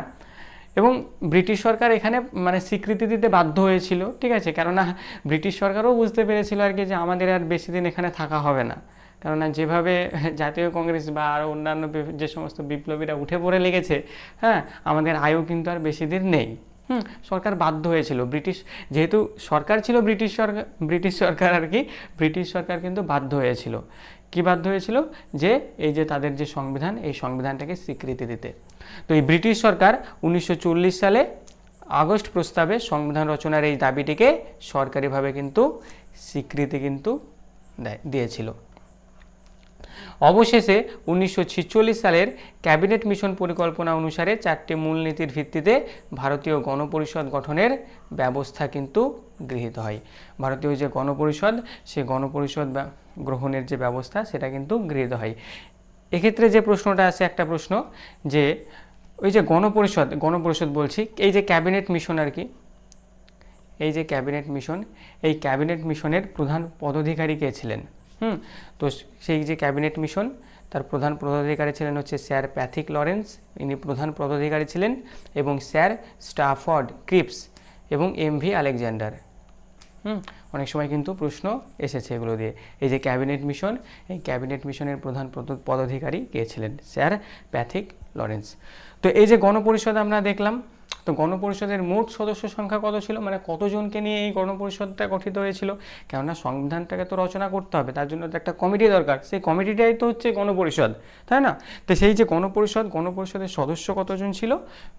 এবং ব্রিটিশ সরকার এখানে মানে স্বীকৃতি দিতে বাধ্য হয়েছিল, ঠিক আছে, কেননা ব্রিটিশ সরকারও বুঝতে পেরেছিল আর কি যে আমাদের আর বেশি দিন এখানে থাকা হবে না, কেননা যেভাবে জাতীয় কংগ্রেস বা আরও অন্যান্য যে সমস্ত বিপ্লবীরা উঠে পড়ে লেগেছে, হ্যাঁ, আমাদের আয়ু কিন্তু আর বেশি দিন নেই। সরকার বাধ্য হয়েছিল, ব্রিটিশ যেহেতু সরকার ছিল ব্রিটিশ সরকার আর কি, ব্রিটিশ সরকার কিন্তু বাধ্য হয়েছিল, কি বাধ্য হয়েছিল, যে এই যে তাদের যে সংবিধান, এই সংবিধানটাকে স্বীকৃতি দিতে। তো এই ব্রিটিশ সরকার 1940 সালে আগস্ট প্রস্তাবে সংবিধান রচনার এই দাবিটিকে সরকারিভাবে কিন্তু স্বীকৃতি কিন্তু দিয়েছিল। অবশেষে 1946 সালের ক্যাবিনেট মিশন পরিকল্পনা অনুসারে 4টি মূলনীতির ভিত্তিতে ভারতীয় গণপরিষদ গঠনের ব্যবস্থা কিন্তু গৃহীত হয়। ভারতীয় যে গণপরিষদ, সেই গণপরিষদ গ্রহণের যে ব্যবস্থা, সেটা কিন্তু গৃহীত হয়। এক্ষেত্রে যে প্রশ্নটা আছে, একটা প্রশ্ন, যে ওই যে গণপরিষদ বলছি, এই যে ক্যাবিনেট মিশন আর কি, এই যে ক্যাবিনেট মিশন, এই ক্যাবিনেট মিশনের প্রধান পদাধিকারী কে ছিলেন? তো সেই যে ক্যাবিনেট মিশন, তার প্রধান পদাধিকারী ছিলেন হচ্ছে স্যার প্যাথিক লরেন্স, ইনি প্রধান পদাধিকারী ছিলেন, এবং স্যার স্টাফর্ড ক্রিপস এবং এমভি আলেকজান্ডার। অনেক সময় কিন্তু প্রশ্ন এসেছে এগুলো দিয়ে। এই যে ক্যাবিনেট মিশন, এই ক্যাবিনেট মিশনের প্রধান পদাধিকারী কে ছিলেন? Sir Pethick Lawrence. তো এই যে গণপরিষদ আমরা দেখলাম, তো গণপরিষদের মোট সদস্য সংখ্যা কত ছিল, মানে কতজনকে নিয়ে এই গণপরিষদটা গঠিত হয়েছিল? কেননা সংবিধানটাকে তো রচনা করতে হবে, তার জন্য তো একটা কমিটি দরকার, সেই কমিটিটাই তো হচ্ছে গণপরিষদ, তাই না? তো সেই যে গণপরিষদের সদস্য কতজন ছিল?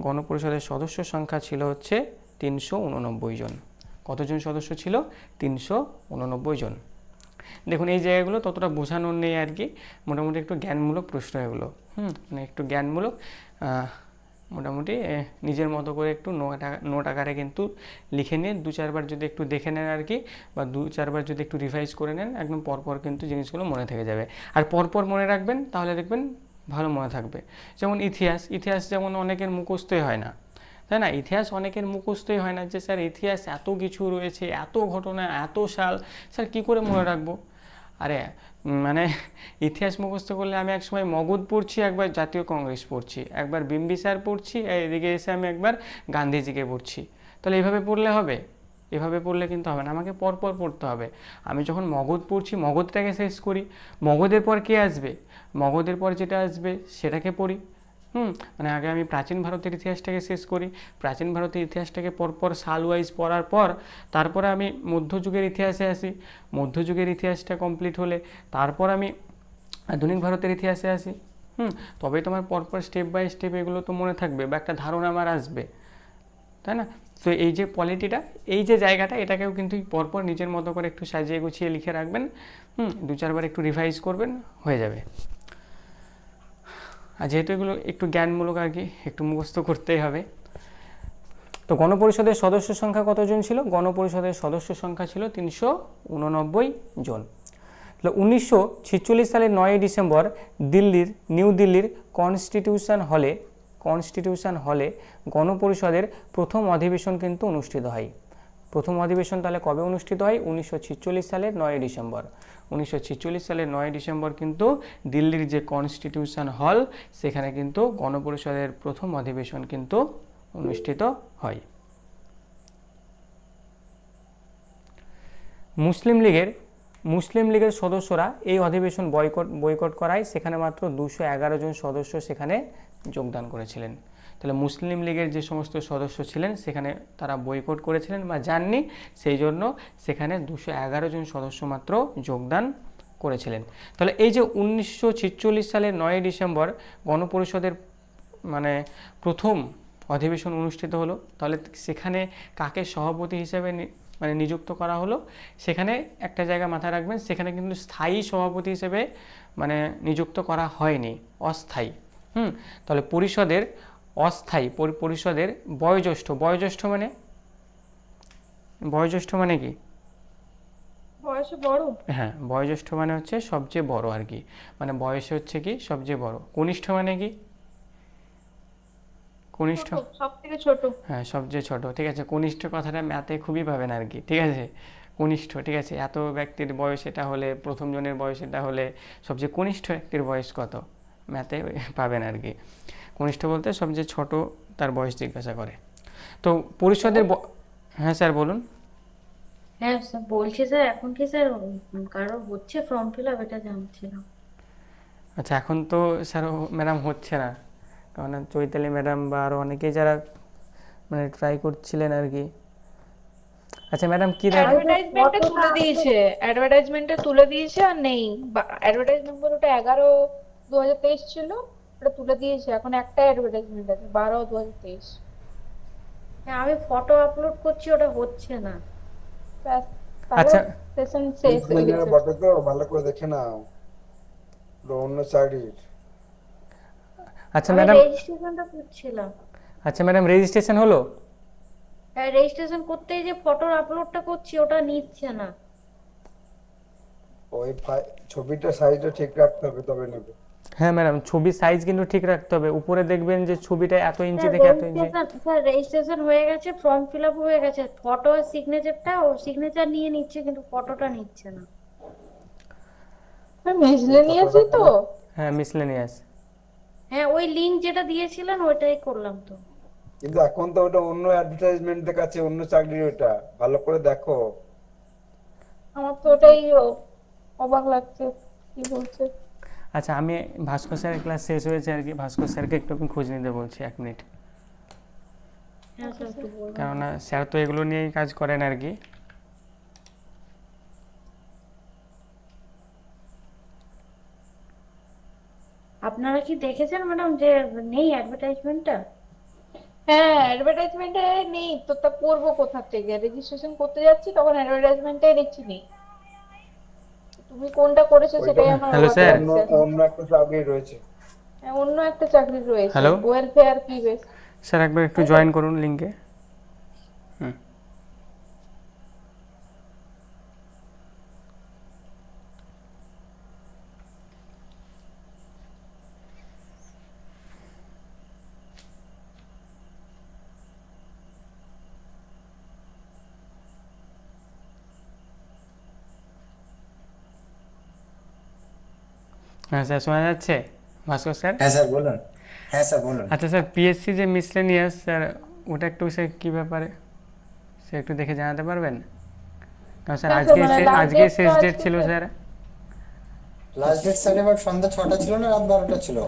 গণপরিষদের সদস্য সংখ্যা ছিল হচ্ছে 389 জন। কতজন সদস্য ছিল? 389 জন। দেখুন এই জায়গাগুলো ততটা বোঝানোর নেই আর কি, মোটামুটি একটু জ্ঞানমূলক প্রশ্ন এগুলো, মানে একটু জ্ঞানমূলক, মোটামুটি নিজের মতো করে একটু নোট আকারে কিন্তু লিখে নিয়ে 2-4 বার যদি একটু দেখে নেন আর কি, বা 2-4 বার যদি একটু রিভাইজ করে নেন, একদম পরপর কিন্তু জিনিসগুলো মনে থেকে যাবে। আর পরপর মনে রাখবেন, তাহলে দেখবেন ভালো মনে থাকবে। যেমন ইতিহাস যেমন অনেকের মুখস্থই হয় না, তাই না? ইতিহাস অনেকের মুখস্থই হয় না, যে স্যার ইতিহাস এত কিছু রয়েছে, এত ঘটনা, এত সাল, স্যার কী করে মনে রাখবো? আরে মানে ইতিহাস মুখস্থ করলে, আমি এক সময় মগধ পড়ছি, একবার জাতীয় কংগ্রেস পড়ছি, একবার বিম্বিসার পড়ছি, এদিকে এসে আমি একবার গান্ধীজিকে পড়ছি, তাহলে এইভাবে পড়লে হবে? এভাবে পড়লে কিন্তু হবে না, আমাকে পরপর পড়তে হবে। আমি যখন মগধ পড়ছি, মগধটাকে শেষ করি, মগধের পর কে আসবে, মগধের পর যেটা আসবে সেটাকে পড়ি। মানে আগে আমি প্রাচীন ভারতের ইতিহাসটাকে শেষ করি, প্রাচীন ভারতের ইতিহাসটাকে পরপর সাল ওয়াইজ পড়ার পর তারপরে আমি মধ্যযুগের ইতিহাসে আসি, মধ্যযুগের ইতিহাসটা কমপ্লিট হলে তারপর আমি আধুনিক ভারতের ইতিহাসে আসি। তবেই তোমার পরপর স্টেপ বাই স্টেপ এগুলো তো মনে থাকবে, বা একটা ধারণা আমার আসবে, তাই না? তো এই যে পলিটিটা, এই যে জায়গাটা, এটাকেও কিন্তু পরপর নিজের মতো করে একটু সাজিয়ে গুছিয়ে লিখে রাখবেন, 2-4 বার একটু রিভাইজ করবেন, হয়ে যাবে। আর যেহেতু এগুলো একটু জ্ঞানমূলক আর কি, একটু মুখস্থ করতেই হবে। তো গণপরিষদের সদস্য সংখ্যা কতজন ছিল? গণপরিষদের সদস্য সংখ্যা ছিল 389 জন। 1946 সালের 9ই ডিসেম্বর নিউ দিল্লির কনস্টিটিউশন হলে গণপরিষদের প্রথম অধিবেশন কিন্তু অনুষ্ঠিত হয়। প্রথম অধিবেশন তাহলে কবে অনুষ্ঠিত হয়? 1946 সালের 9ই ডিসেম্বর। 1946 সালের 9ই ডিসেম্বর কিন্তু দিল্লির যে কনস্টিটিউশন হল, সেখানে কিন্তু গণপরিষদের প্রথম অধিবেশন কিন্তু অনুষ্ঠিত হয়। মুসলিম লীগের সদস্যরা এই অধিবেশন বয়কট করায় সেখানে মাত্র 211 জন সদস্য সেখানে যোগদান করেছিলেন। তাহলে মুসলিম লীগের যে সমস্ত সদস্য ছিলেন সেখানে তারা বয়কট করেছিলেন বা যাননি, সেই জন্য সেখানে 211 জন সদস্য মাত্র যোগদান করেছিলেন। তাহলে এই যে 1946 সালের 9ই ডিসেম্বর গণপরিষদের মানে প্রথম অধিবেশন অনুষ্ঠিত হলো, তাহলে সেখানে কাকে সভাপতি হিসেবে মানে নিযুক্ত করা হলো? সেখানে একটা জায়গা মাথায় রাখবেন, সেখানে কিন্তু স্থায়ী সভাপতি হিসেবে মানে নিযুক্ত করা হয়নি, অস্থায়ী। তাহলে পরিষদের অস্থায়ী, পরিষদের বয়োজ্যেষ্ঠ মানে কি? বয়সে বড়? হ্যাঁ, বয়োজ্যেষ্ঠ মানে হচ্ছে সবচেয়ে বড় আর কি, মানে বয়সে হচ্ছে কি সবচেয়ে বড়। কনিষ্ঠ মানে কি? কনিষ্ঠ সব থেকে ছোট। হ্যাঁ, সবচেয়ে ছোট, ঠিক আছে। কনিষ্ঠ কথাটা ম্যাথে খুবই পাবেন আর কি, ঠিক আছে। কনিষ্ঠ, ঠিক আছে, এত ব্যক্তির বয়স এটা হলে, প্রথম জনের বয়স এটা হলে সবচেয়ে কনিষ্ঠ ব্যক্তির বয়স কত, ম্যাথে পাবেন আর কি। কনিষ্ঠ বলতে সবচেয়ে ছোট তার বয়স জিজ্ঞাসা করে। তো পরিষদের হ্যাঁ স্যার বলুন। হ্যাঁ স্যার বলছি স্যার, এখন কি স্যার কারো হচ্ছে ফর্ম ফিল আপ, এটা জানছিলাম। আচ্ছা, এখন তো স্যার ম্যাডাম হচ্ছে না, কারণ চৈতালি ম্যাডাম বা আরও অনেকেই যারা মানে ট্রাই করছিলেন আর কি। আচ্ছা ম্যাডাম কি দেখ, অ্যাডভার্টাইজমেন্টে তুলে দিয়েছে, অ্যাডভার্টাইজমেন্টে তুলে দিয়েছে আর নেই। অ্যাডভার্টাইজমেন্ট বলে ওটা 11/2023 ছিল, ওটা তুলে দিয়েছে। এখন একটা অ্যাডভার্টাইজমেন্ট আছে 12/2023। হ্যাঁ আমি ফটো আপলোড করছি, ওটা হচ্ছে না। ব্যাস, তাহলে আচ্ছা সেশন শেষ হয়ে মিসলেনিয়াস গেছে। বটে তো, ভালো করে দেখে নাও, ওটা অন্য চাকরির। আচ্ছা আমি ম্যাডাম, রেজিস্ট্রেশনটা করছিলাম। আচ্ছা ম্যাডাম রেজিস্ট্রেশন হলো? হ্যাঁ রেজিস্ট্রেশন করতে যে ফটোর আপলোডটা করছি ওটা নিচ্ছে না। ওই ছবিটা সাইজটা ঠিক রাখতে হবে তবে নেবে। হ্যাঁ ম্যাডাম, ছবির সাইজ কিন্তু ঠিক রাখতে হবে। উপরে দেখবেন যে ছবিটা এত ইঞ্চি স্যার থেকে এত ইঞ্চি। রেজিস্ট্রেশন হয়ে গেছে, ফর্ম ফিল আপ হয়ে গেছে, ফটো আর সিগনেচারটা, ও সিগনেচার নিয়ে নিচ্ছে কিন্তু ফটোটা নিচ্ছে না। মিসলেনিয়াসই তো। হ্যাঁ মিসলেনিয়াস। হ্যাঁ ওই লিংক যেটা দিয়েছিলেন ওইটাই করলাম তো। কিন্তু এখন তো ওটা অন্য অ্যাডভার্টাইজমেন্ট দেখাচ্ছে, অন্য চাকরির ওটা, ভালো করে দেখো। আমার তো ওটাই অবাক লাগছে কি বলছে। আচ্ছা আমি ভাস্কর স্যারের ক্লাস শেষ হয়েছে আর কি, ভাস্কর স্যারকে একটু আমি খোঁজ নিতে বলছি 1 মিনিট, হ্যাঁ স্যার একটু বলুন। কেননা স্যার তো এগুলো নিয়েই কাজ করেন আর কি। আপনারা কি দেখেছেন ম্যাডাম যে নেই অ্যাডভার্টাইজমেন্টটা? হ্যাঁ, অ্যাডভার্টাইজমেন্টে নেই তো, তা করবো কোথা থেকে? রেজিস্ট্রেশন করতে যাচ্ছি তখন অ্যাডভার্টাইজমেন্টে দেখছি নেই। তুমি কোনটা করেছো ওইটা সেটাই আমার হ্যালো অবাক স্যার। অন্য লাগছে এখন। অন্য একটা চাকরি রয়েছে। হ্যাঁ, অন্য একটা চাকরি রয়েছে, হ্যালো ওয়েলফেয়ার কি বেশ। স্যার, একবার একটু জয়েন করুন লিঙ্কে। হুম। হ্যাঁ স্যার, শোনা যাচ্ছে ভাস্কর স্যার? হ্যাঁ স্যার বলুন। হ্যাঁ স্যার বলুন। আচ্ছা স্যার, পিএসসি যে মিসলেনিয়াস স্যার, ওটা একটু স্যার কী ব্যাপারে স্যার একটু দেখে জানাতে পারবেন? কারণ স্যার দেখো, আজকে মানে last আজকে date তো শেষ ডেট আজকে ছিল স্যার। লাস্ট ডেট স্যার এবার সন্ধ্যা 6টা ছিল না রাত 12টা ছিল?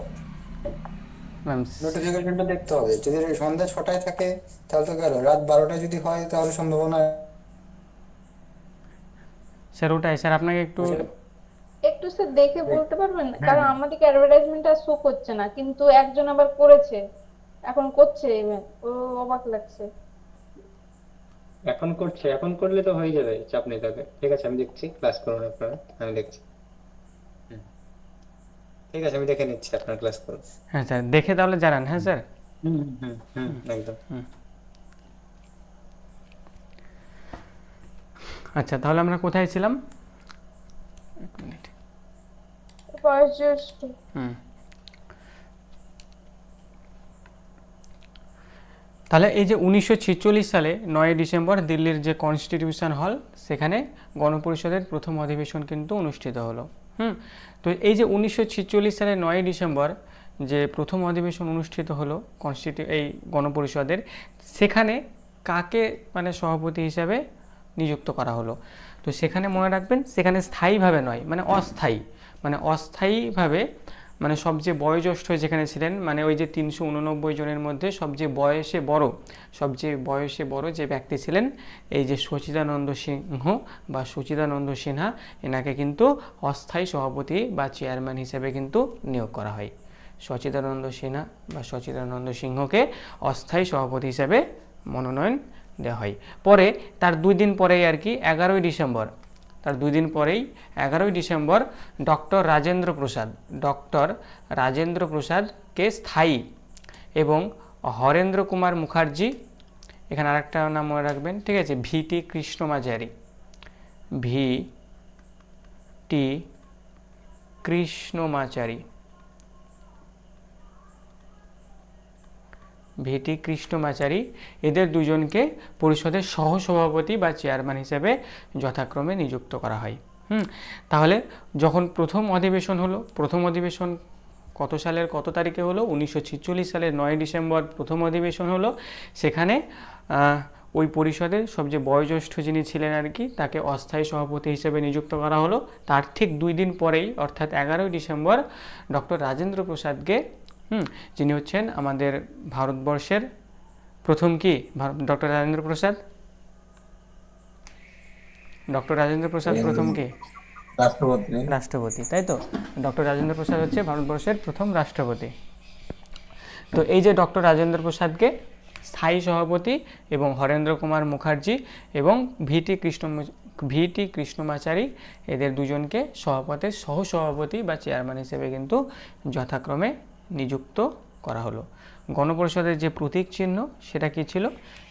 ম্যাম নোটিফিকেশনটা দেখতে হবে, যদি সন্ধ্যা 6টায় থাকে তাহলে তো গেল, রাত 12টা যদি হয় তাহলে সম্ভাবনা। স্যার ওটাই স্যার, আপনাকে একটু একটু স্যার দেখে বলতে পারবেন? কারণ আমাদেরকে অ্যাডভার্টাইজমেন্টটা শো করছে না, কিন্তু একজন আবার করেছে, এখন করছে ইভেন, ও অবাক লাগছে। এখন করছে, এখন করলে তো হয়ে যাবে, চাপ নেই তাকে। ঠিক আছে আমি দেখছি, ক্লাস করুন আপনারা, আমি দেখছি। ঠিক আছে আমি দেখে নিচ্ছি, আপনার ক্লাস করুন। হ্যাঁ স্যার, দেখে তাহলে জানান। হ্যাঁ স্যার। হুম হুম হুম একদম। আচ্ছা তাহলে আমরা কোথায় ছিলাম? 1 মিনিট। বয়োজ্যেষ্ঠ। তাহলে এই যে 1946 সালে 9 ডিসেম্বর দিল্লির যে কনস্টিটিউশন হল, সেখানে গণপরিষদের প্রথম অধিবেশন কিন্তু অনুষ্ঠিত হলো। তো এই যে 1946 সালে 9 ডিসেম্বর যে প্রথম অধিবেশন অনুষ্ঠিত হলো এই গণপরিষদের, সেখানে কাকে মানে সভাপতি হিসাবে নিযুক্ত করা হলো? তো সেখানে মনে রাখবেন, সেখানে স্থায়ীভাবে নয়, মানে অস্থায়ীভাবে, মানে সবচেয়ে বয়োজ্যেষ্ঠ যেখানে ছিলেন, মানে ওই যে 389 জনের মধ্যে সবচেয়ে বয়সে বড় যে ব্যক্তি ছিলেন, এই যে সচিদানন্দ সিংহ বা সচিদানন্দ সিনহা, এনাকে কিন্তু অস্থায়ী সভাপতি বা চেয়ারম্যান হিসেবে কিন্তু নিয়োগ করা হয়। সচিদানন্দ সিনহা বা সচিদানন্দ সিংহকে অস্থায়ী সভাপতি হিসেবে মনোনয়ন দেওয়া হয়। পরে তার 2 দিন পরেই আর কি 11ই ডিসেম্বর, তার 2 দিন পরেই 11ই ডিসেম্বর ডক্টর রাজেন্দ্র প্রসাদকে স্থায়ী এবং হরেন্দ্র কুমার মুখার্জি, এখানে আরেকটা নাম মনে রাখবেন, ঠিক আছে, ভিটি কৃষ্ণমাচারী ভিটি কৃষ্ণমাচারী, এদের দুজনকে পরিষদের সহসভাপতি বা চেয়ারম্যান হিসেবে যথাক্রমে নিযুক্ত করা হয়। তাহলে যখন প্রথম অধিবেশন হলো, প্রথম অধিবেশন কত সালের কত তারিখে হলো? 1946 সালের 9 ডিসেম্বর প্রথম অধিবেশন হলো। সেখানে ওই পরিষদের সবচেয়ে বয়োজ্যেষ্ঠ যিনি ছিলেন আর কি, তাকে অস্থায়ী সভাপতি হিসেবে নিযুক্ত করা হলো। তার ঠিক 2 দিন পরেই অর্থাৎ 11 ডিসেম্বর ডক্টর রাজেন্দ্র প্রসাদকে, যিনি হচ্ছেন আমাদের ভারতবর্ষের প্রথম কি, ডক্টর রাজেন্দ্র প্রসাদ প্রথম কি রাষ্ট্রপতি, তাই তো? ডক্টর রাজেন্দ্র প্রসাদ হচ্ছে ভারতবর্ষের প্রথম রাষ্ট্রপতি। তো এই যে ডক্টর রাজেন্দ্র প্রসাদকে স্থায়ী সভাপতি এবং হরেন্দ্র কুমার মুখার্জি এবং ভিটি কৃষ্ণমাচারী এদের দুজনকে সভাপতির সহসভাপতি বা চেয়ারম্যান হিসেবে কিন্তু যথাক্রমে নিযুক্ত করা হলো। গণপরিষদের যে প্রতীক চিহ্ন সেটা কি ছিল?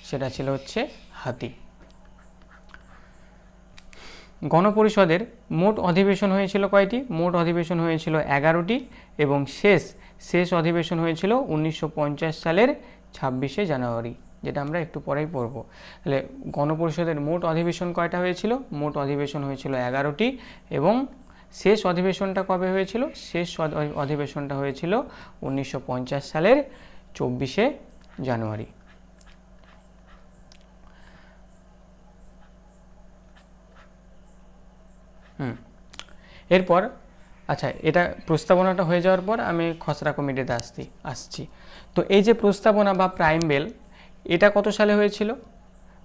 সেটা ছিল হচ্ছে হাতি। গণপরিষদের মোট অধিবেশন হয়েছিল কয়টি? মোট অধিবেশন হয়েছিল 11টি এবং শেষ অধিবেশন হয়েছিল 1950 সালের 26শে জানুয়ারি, যেটা আমরা একটু পরেই পড়ব। তাহলে গণপরিষদের মোট অধিবেশন কয়টা হয়েছিল? মোট অধিবেশন হয়েছিল 11টি এবং শেষ অধিবেশনটা কবে হয়েছিল? শেষ অধিবেশনটা হয়েছিল 1950 সালের 24শে জানুয়ারি। এরপর আচ্ছা, এটা প্রস্তাবনাটা হয়ে যাওয়ার পর আমি খসড়া কমিটিতে আসছি। তো এই যে প্রস্তাবনা বা প্রাইমবেল, এটা কত সালে হয়েছিল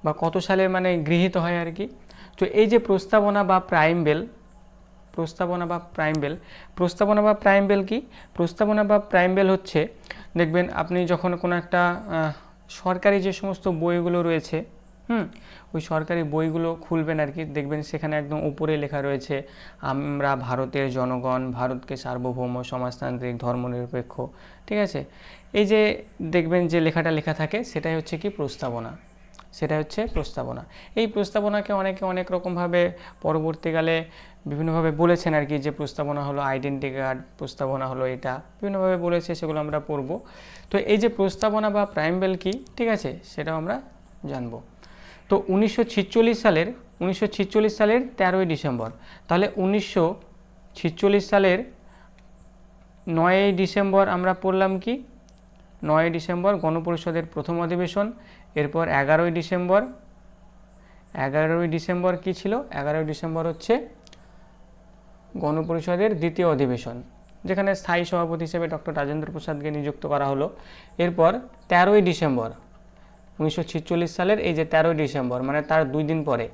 বা কত সালে মানে গৃহীত হয় আর কি? তো এই যে প্রস্তাবনা বা প্রাইমবেল কি? প্রস্তাবনা বা প্রাইমবেল হচ্ছে, দেখবেন আপনি যখন কোনো একটা সরকারি যে সমস্ত বইগুলো রয়েছে, ওই সরকারি বইগুলো খুলবেন আর কি, দেখবেন সেখানে একদম উপরে লেখা রয়েছে আমরা ভারতের জনগণ, ভারতকে সার্বভৌম সমাজতান্ত্রিক ধর্মনিরপেক্ষ, ঠিক আছে? এই যে দেখবেন যে লেখাটা লেখা থাকে সেটাই হচ্ছে কি প্রস্তাবনা, এই প্রস্তাবনাকে অনেকে অনেক রকমভাবে পরবর্তীকালে বিভিন্নভাবে বলেছেন আর কি, যে প্রস্তাবনা হলো আইডেন্টি কার্ড, প্রস্তাবনা হলো এটা, বিভিন্নভাবে বলেছে, সেগুলো আমরা পড়ব। তো এই যে প্রস্তাবনা বা প্রাইমবেল কি, ঠিক আছে, সেটাও আমরা জানব। তো 1946 সালের 13ই ডিসেম্বর, তাহলে 1946 সালের 9ই ডিসেম্বর আমরা পড়লাম কি? 9ই ডিসেম্বর গণপরিষদের প্রথম অধিবেশন। এরপর 11ই ডিসেম্বর কি ছিল? 11ই ডিসেম্বর হচ্ছে গণপরিষদের দ্বিতীয় অধিবেশন, যেখানে স্থায়ী সভাপতি হিসেবে ডক্টর রাজেন্দ্র প্রসাদকে নিযুক্ত করা হলো। এরপর 13ই ডিসেম্বর 1946 সালের এই যে 13ই ডিসেম্বর, মানে তার 2 দিন পরে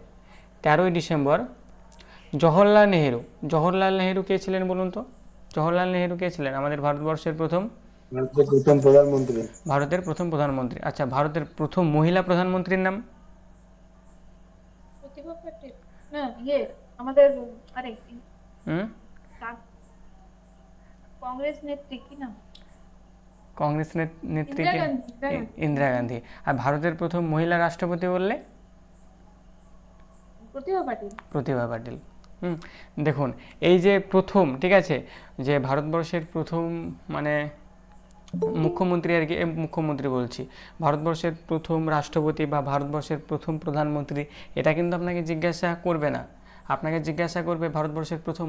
13ই ডিসেম্বর জওহরলাল নেহেরু কে ছিলেন বলুন তো? জওহরলাল নেহেরু কে ছিলেন? আমাদের ভারতের প্রথম প্রধানমন্ত্রী। আচ্ছা, ভারতের প্রথম মহিলা প্রধানমন্ত্রীর নাম? প্রতিভা পাটিল না, আমাদের কংগ্রেস নেত্রী কি নাম? কংগ্রেস নেত্রী ইন্দিরা গান্ধী। আর ভারতের প্রথম মহিলা রাষ্ট্রপতি বললে? প্রতিভা পাটিল। দেখুন, এই যে প্রথম, ঠিক আছে, যে ভারতবর্ষের প্রথম মানে মুখ্যমন্ত্রী আর কি, মুখ্যমন্ত্রী বলছি, ভারতবর্ষের প্রথম রাষ্ট্রপতি বা ভারতবর্ষের প্রথম প্রধানমন্ত্রী, এটা কিন্তু আপনাকে জিজ্ঞাসা করবে না, আপনাকে জিজ্ঞাসা করবে ভারতবর্ষের প্রথম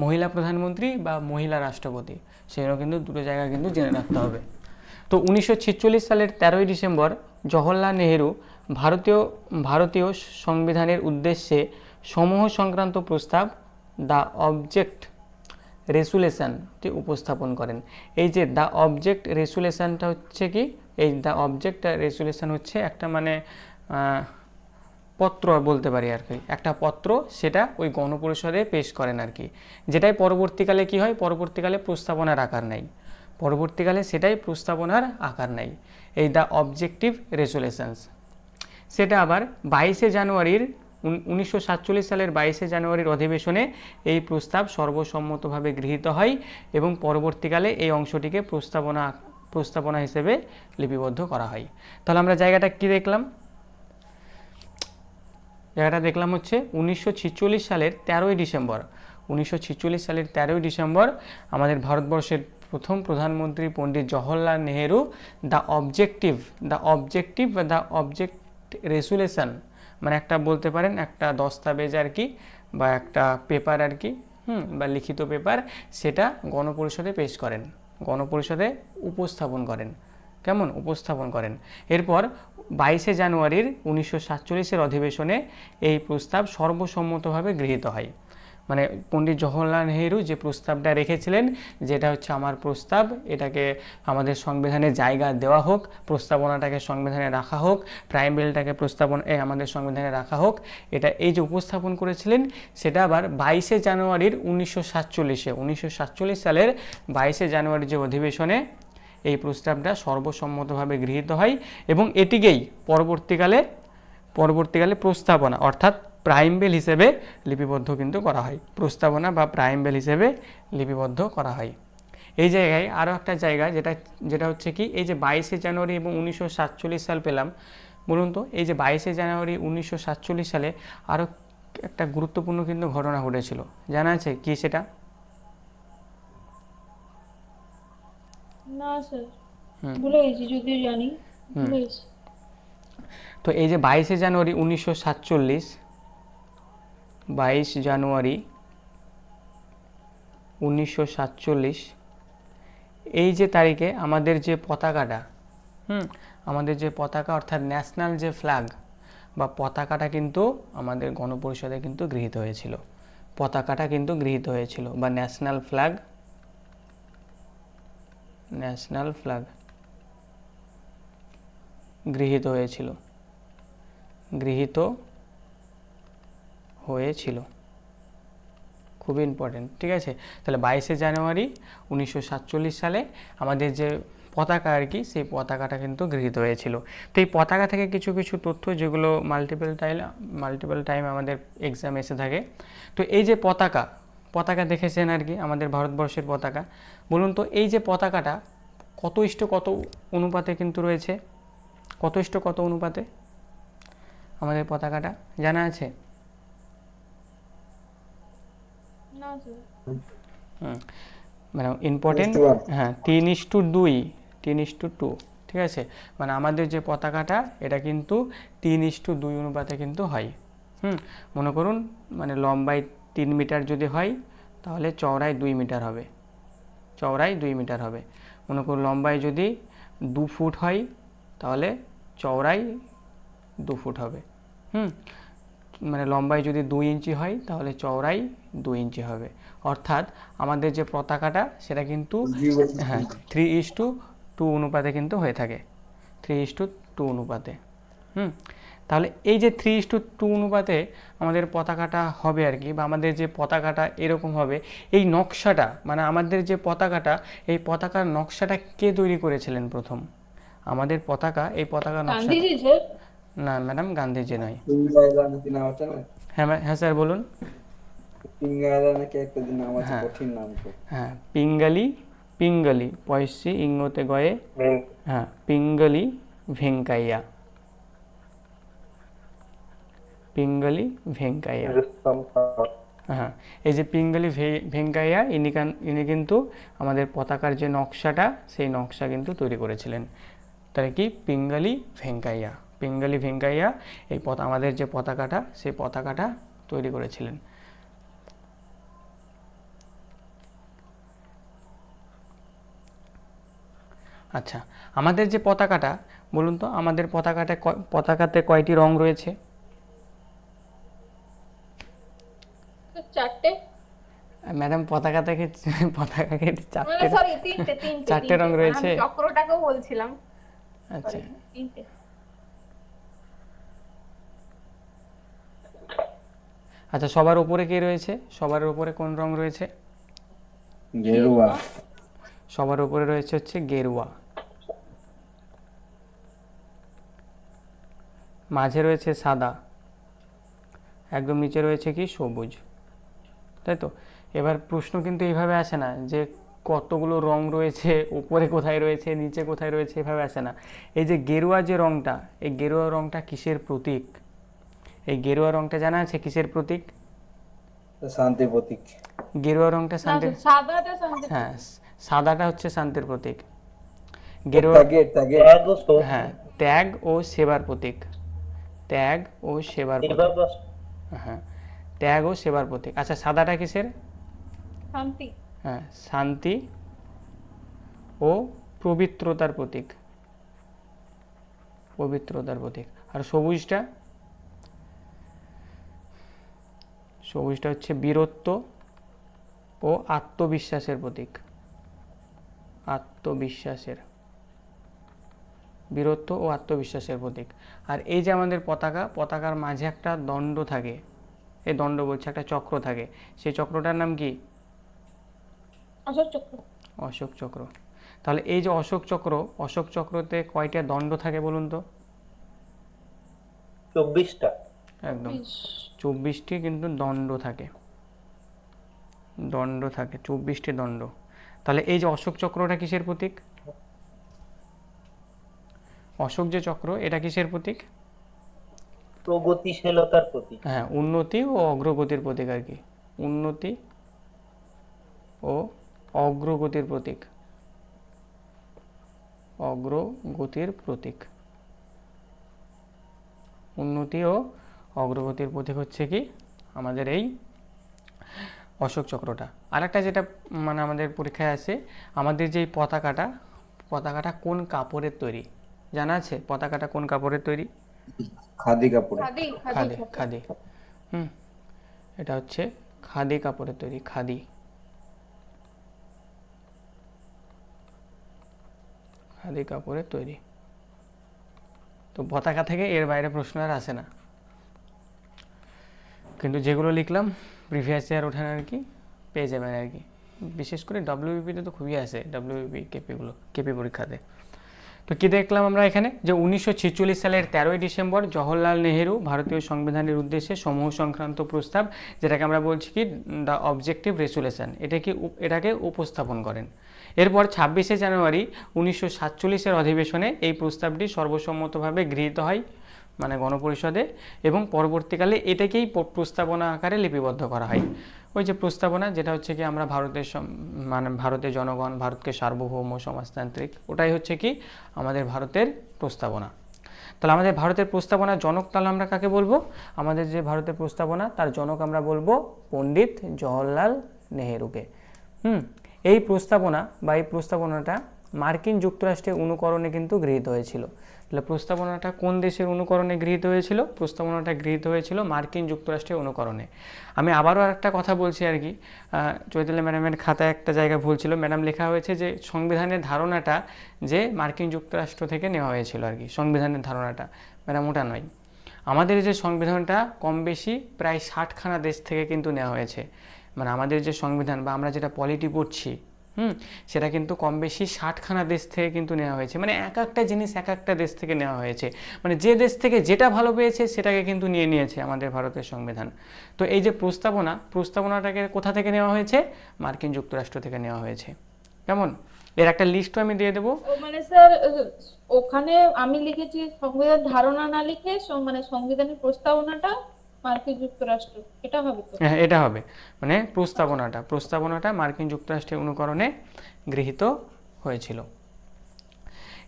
মহিলা প্রধানমন্ত্রী বা মহিলা রাষ্ট্রপতি। সেগুলো কিন্তু দুটো জায়গা কিন্তু জেনে রাখতে হবে। তো 1946 সালের 13ই ডিসেম্বর জওহরলাল নেহেরু ভারতীয় সংবিধানের উদ্দেশ্যে সমূহ সংক্রান্ত প্রস্তাব দ্য অবজেক্ট রেজুলেশনটি উপস্থাপন করেন। এই যে দ্য অবজেক্ট রেজুলেশনটা হচ্ছে কি? এই দ্য অবজেক্ট রেজুলেশন হচ্ছে একটা মানে পত্র বলতে পারি আর কি, একটা পত্র, সেটা ওই গণপরিষদে পেশ করেন আর কি, যেটাই পরবর্তীকালে কি হয়? পরবর্তীকালে প্রস্তাবনার আকার নেয়, সেটাই প্রস্তাবনার আকার নেয়, এই দ্য অবজেক্টিভ রেজুলেশনস। সেটা আবার 1947 সালের 22শে জানুয়ারির অধিবেশনে এই প্রস্তাব সর্বসম্মতভাবে গৃহীত হয় এবং পরবর্তীকালে এই অংশটিকে প্রস্তাবনা হিসেবে লিপিবদ্ধ করা হয়। তাহলে আমরা জায়গাটা কি দেখলাম? জায়গাটা দেখলাম হচ্ছে 1946 সালের 13ই ডিসেম্বর। 1946 সালের 13ই ডিসেম্বর আমাদের ভারতবর্ষের প্রথম প্রধানমন্ত্রী পণ্ডিত জওহরলাল নেহেরু দ্য অবজেক্টিভ বা দ্য অবজেক্ট রেজুলেশন, মানে একটা বলতে পারেন একটা দস্তাবেজ আর কি, বা একটা পেপার আর কি, বা লিখিত পেপার, সেটা গণপরিষদে পেশ করেন, গণপরিষদে উপস্থাপন করেন। কেমন উপস্থাপন করেন? এরপর 22শে জানুয়ারির 1947-এর অধিবেশনে এই প্রস্তাব সর্বসম্মতভাবে গৃহীত হয়। মানে পণ্ডিত জওহরলাল নেহেরু যে প্রস্তাবটা রেখেছিলেন, যেটা হচ্ছে আমার প্রস্তাব, এটাকে আমাদের সংবিধানে জায়গা দেওয়া হোক, প্রস্তাবনাটাকে সংবিধানে রাখা হোক, প্রাইম বিলটাকে আমাদের সংবিধানে রাখা হোক, এটা এই যে উপস্থাপন করেছিলেন, সেটা আবার 22শে জানুয়ারির 1947 সালের 22শে জানুয়ারির যে অধিবেশনে এই প্রস্তাবটা সর্বসম্মতভাবে গৃহীত হয় এবং এটিকেই পরবর্তীকালে প্রস্তাবনা অর্থাৎ প্রাইম বিল হিসেবে লিপিবদ্ধ কিন্তু করা হয়। প্রস্তাবনা বা প্রাইম বিল হিসেবে লিপিবদ্ধ করা হয়। এই জায়গায় আরও একটা জায়গা যেটা হচ্ছে কি, এই যে 22শে জানুয়ারি এবং 1947 সাল পেলাম, বলুন তো এই যে 22শে জানুয়ারি 1947 সালে আরও একটা গুরুত্বপূর্ণ কিন্তু ঘটনা ঘটেছিল, জানা আছে কি সেটা? না স্যার, ভুলে গেছি, যদিও জানি ভুলে গেছি। তো এই যে 22শে জানুয়ারি 1947, 22 জানুয়ারি 1947, এই যে তারিখে আমাদের যে পতাকাটা, আমাদের যে পতাকা অর্থাৎ ন্যাশনাল যে ফ্ল্যাগ বা পতাকাটা কিন্তু আমাদের গণপরিষদে কিন্তু গৃহীত হয়েছিল। পতাকাটা কিন্তু গৃহীত হয়েছিল বা ন্যাশনাল ফ্ল্যাগ গৃহীত হয়েছিল। খুব ইম্পর্টেন্ট, ঠিক আছে? তাহলে 22শে জানুয়ারি 1947 সালে আমাদের যে পতাকা আর কি, সেই পতাকাটা কিন্তু গৃহীত হয়েছিল। তো এই পতাকা থেকে কিছু কিছু তথ্য যেগুলো মাল্টিপল টাইম আমাদের এক্সাম এসে থাকে। তো এই যে পতাকা দেখেছেন আর কি, আমাদের ভারতবর্ষের পতাকা, বলুন তো এই যে পতাকাটা কত অনুপাতে কিন্তু রয়েছে? কত অনুপাতে আমাদের পতাকাটা জানা আছে? না স্যার। মানে ইম্পর্টেন্ট, হ্যাঁ 3:2, ঠিক আছে? মানে আমাদের যে পতাকাটা এটা কিন্তু 3:2 অনুপাতে কিন্তু হয়। মনে করুন মানে লম্বায় 3 মিটার যদি হয়, তাহলে চওড়ায় 2 মিটার হবে। মনে করুন লম্বায় যদি 2 ফুট হয়, তাহলে চওড়ায় 2 ফুট হবে। মানে লম্বায় যদি 2 ইঞ্চি হয়, তাহলে চওড়ায় 2 ইঞ্চি হবে। অর্থাৎ আমাদের যে পতাকাটা সেটা কিন্তু 3:2 অনুপাতে কিন্তু হয়ে থাকে, 3:2 অনুপাতে। তাহলে এই যে 3:2 অনুপাতে আমাদের পতাকাটা হবে আর কি, বা আমাদের যে পতাকাটা এরকম হবে, এই নকশাটা মানে আমাদের যে পতাকাটা, এই পতাকার নকশাটা কে তৈরি করেছিলেন প্রথম? আমাদের পতাকা, এই পতাকা নকশা না ম্যাডাম, গান্ধীজি নয়। হ্যাঁ স্যার বলুন। হ্যাঁ পিঙ্গালি পয়সি ইংতে গয়ে, হ্যাঁ পিঙ্গালি ভেঙ্কাইয়া। হ্যাঁ, এই যে পিঙ্গালি ভেঙ্কাইয়া, ইনি কিন্তু আমাদের পতাকার যে নকশাটা, সেই নকশা কিন্তু তৈরি করেছিলেন। তাহলে কি পিঙ্গালি ভেঙ্কাইয়া এই আমাদের যে পতাকাটা, সেই পতাকাটা তৈরি করেছিলেন। আচ্ছা, আমাদের যে পতাকাটা, বলুন তো আমাদের পতাকাতে কয়টি রং রয়েছে? 4টে। ম্যাডাম পতাকাকে 4টে রং রয়েছে। আমি চক্রটাকেও বলছিলাম। আচ্ছা, 3টে। আচ্ছা সবার উপরে কে রয়েছে? সবার উপরে কোন রং রয়েছে? গেরুয়া। সবার উপরে রয়েছে হচ্ছে গেরুয়া। মাঝে রয়েছে সাদা, একদম নিচে রয়েছে কি সবুজ, তাই তো? এবার প্রশ্ন কিন্তু এইভাবে আসে না যে কতগুলো রং রয়েছে, উপরে কোথায় রয়েছে, নিচে কোথায় রয়েছে, এভাবে আসে না। এই যে গেরুয়া যে রংটা, এই গেরুয়া রংটা কিসের প্রতীক? এই গেরুয়া রংটা জানা আছে কিসের প্রতীক? শান্তি প্রতীক। গেরুয়া রংটা শান্তি, সাদাটা শান্তি। হ্যাঁ সাদাটা হচ্ছে শান্তির প্রতীক, গেরুয়া ত্যাগের ত্যাগের হ্যাঁ ত্যাগ ও সেবার প্রতীক, ত্যাগ ও সেবার প্রতীক, হ্যাঁ ত্যাগ ও সেবার প্রতীক। আচ্ছা সাদাটা কিসের? শান্তি। হ্যাঁ শান্তি ও পবিত্রতার প্রতীক, পবিত্রতার প্রতীক। আর সবুজটা? সবুজটা হচ্ছে বীরত্ব ও আত্মবিশ্বাসের প্রতীক, আত্মবিশ্বাসের, বীরত্ব ও আত্মবিশ্বাসের প্রতীক। আর এই যে আমাদের পতাকা, পতাকার মাঝে একটা দণ্ড থাকে, এই দণ্ড বলছে একটা চক্র থাকে, সেই চক্রটার নাম কি? অশোক চক্র। অশোক চক্র। তাহলে এই যে অশোক চক্র, অশোক চক্রতে কয়টা দণ্ড থাকে বলুন তো? 24টা। একদম 24টি কিন্তু দণ্ড থাকে, দণ্ড থাকে 24টি দণ্ড। তাহলে এই যে অশোক চক্রটা কিসের প্রতীক? অশোক যে চক্র এটা কিসের প্রতীক? প্রগতিশীলতার প্রতীক। হ্যাঁ উন্নতি ও অগ্রগতির প্রতীক আর কি, উন্নতি ও অগ্রগতির প্রতীক, অগ্রগতির প্রতীক, উন্নতি ও অগ্রগতির প্রতীক হচ্ছে কি আমাদের এই অশোক চক্রটা। আরেকটা যেটা মানে আমাদের পরীক্ষায় আসে, আমাদের যে পতাকাটা, পতাকাটা কোন কাপড়ের তৈরি জানা আছে? পতাকাটা কোন কাপড়ের তৈরি? খাদি কাপড়ে। খাদি খাদি, খাদি। এটা হচ্ছে খাদি কাপড়ের তৈরি, খাদি, খাদি কাপড়ের তৈরি। তো পতাকা থেকে এর বাইরে প্রশ্ন আর আসে না, কিন্তু যেগুলো লিখলাম প্রিভিয়াস ইয়ার ওঠানে আর কি পেয়ে যাবেন আর কি। বিশেষ করে ডব্লিউবিপিতে তো খুবই আসে, ডব্লিউবিপি কেপিগুলো, কেপি পরীক্ষাতে। তো কি দেখলাম আমরা এখানে, যে 1946 সালের 13ই ডিসেম্বর জওহরলাল নেহেরু ভারতীয় সংবিধানের উদ্দেশ্যে সমূহ সংক্রান্ত প্রস্তাব, যেটাকে আমরা বলছি কি দ্য অবজেক্টিভ রেজুলেশন, এটাকে উপস্থাপন করেন। এরপর 26শে জানুয়ারি 1947-এর অধিবেশনে এই প্রস্তাবটি সর্বসম্মতভাবে গৃহীত হয় মানে গণপরিষদে, এবং পরবর্তীকালে এটাকেই প্রস্তাবনা আকারে লিপিবদ্ধ করা হয়। ওই যে প্রস্তাবনা যেটা হচ্ছে কি আমরা ভারতের মানে ভারতের জনগণ, ভারতকে সার্বভৌম সমাজতান্ত্রিক, ওটাই হচ্ছে কি আমাদের ভারতের প্রস্তাবনা। তাহলে আমাদের ভারতের প্রস্তাবনার জনক তাহলে আমরা কাকে বলবো? আমাদের যে ভারতের প্রস্তাবনা তার জনক আমরা বলবো পণ্ডিত জওহরলাল নেহেরুকে। এই প্রস্তাবনা বা এই প্রস্তাবনাটা মার্কিন যুক্তরাষ্ট্রের অনুকরণে কিন্তু গৃহীত হয়েছিল। তাহলে প্রস্তাবনাটা কোন দেশের অনুকরণে গৃহীত হয়েছিল? প্রস্তাবনাটা গৃহীত হয়েছিল মার্কিন যুক্তরাষ্ট্রের অনুকরণে। আমি আবারও একটা কথা বলছি আর কি, চৈতালি ম্যাডামের খাতায় একটা জায়গা ভুল ছিল, ম্যাডাম লেখা হয়েছে যে সংবিধানের ধারণাটা যে মার্কিন যুক্তরাষ্ট্র থেকে নেওয়া হয়েছিল আর কি, সংবিধানের ধারণাটা, ম্যাডাম ওটা নয়। আমাদের যে সংবিধানটা কম বেশি প্রায় 60খানা দেশ থেকে কিন্তু নেওয়া হয়েছে, মানে আমাদের যে সংবিধান বা আমরা যেটা পলিটি পড়ছি সেটা কিন্তু কম বেশি 60খানা দেশ থেকে কিন্তু নেওয়া হয়েছে, মানে এক একটা জিনিস এক একটা দেশ থেকে নেওয়া হয়েছে, মানে যে দেশ থেকে যেটা ভালো পেয়েছে সেটাকে কিন্তু নিয়ে নিয়েছে আমাদের ভারতের সংবিধান। তো এই যে প্রস্তাবনাটাকে কোথা থেকে নেওয়া হয়েছে? মার্কিন যুক্তরাষ্ট্র থেকে নেওয়া হয়েছে। কেমন? এর একটা লিস্টও আমি দিয়ে দেবো। মানে স্যার ওখানে আমি লিখেছি সংবিধান ধারণা না লিখে মানে সংবিধানের প্রস্তাবনাটা মার্কিন যুক্তরাষ্ট্র, এটা হবে তো? হ্যাঁ এটা হবে, মানে প্রস্তাবনাটা মার্কিন যুক্তরাষ্ট্রের অনুকরণে গৃহীত হয়েছিল।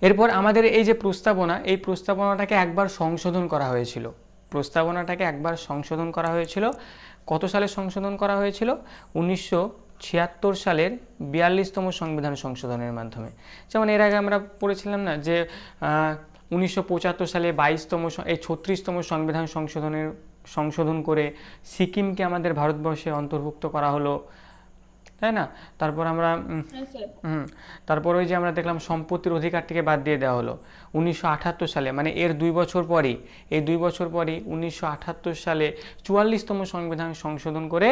এরপর আমাদের এই যে প্রস্তাবনা, এই প্রস্তাবনাটাকে একবার সংশোধন করা হয়েছিল, প্রস্তাবনাটাকে একবার সংশোধন করা হয়েছিল। কত সালে সংশোধন করা হয়েছিল? 1976 সালের 42তম সংবিধান সংশোধনের মাধ্যমে। যেমন এর আগে আমরা পড়েছিলাম না যে 1975 সালে 22তম এই 36তম সংবিধান সংশোধন করে সিকিমকে আমাদের ভারতবর্ষে অন্তর্ভুক্ত করা হলো, তাই না? তারপর আমরা তারপর ওই যে আমরা দেখলাম সম্পত্তির অধিকারটিকে বাদ দিয়ে দেওয়া হলো 1978 সালে, মানে এর 2 বছর পরই, এই 2 বছর পরই 1978 সালে 44তম সংবিধান সংশোধন করে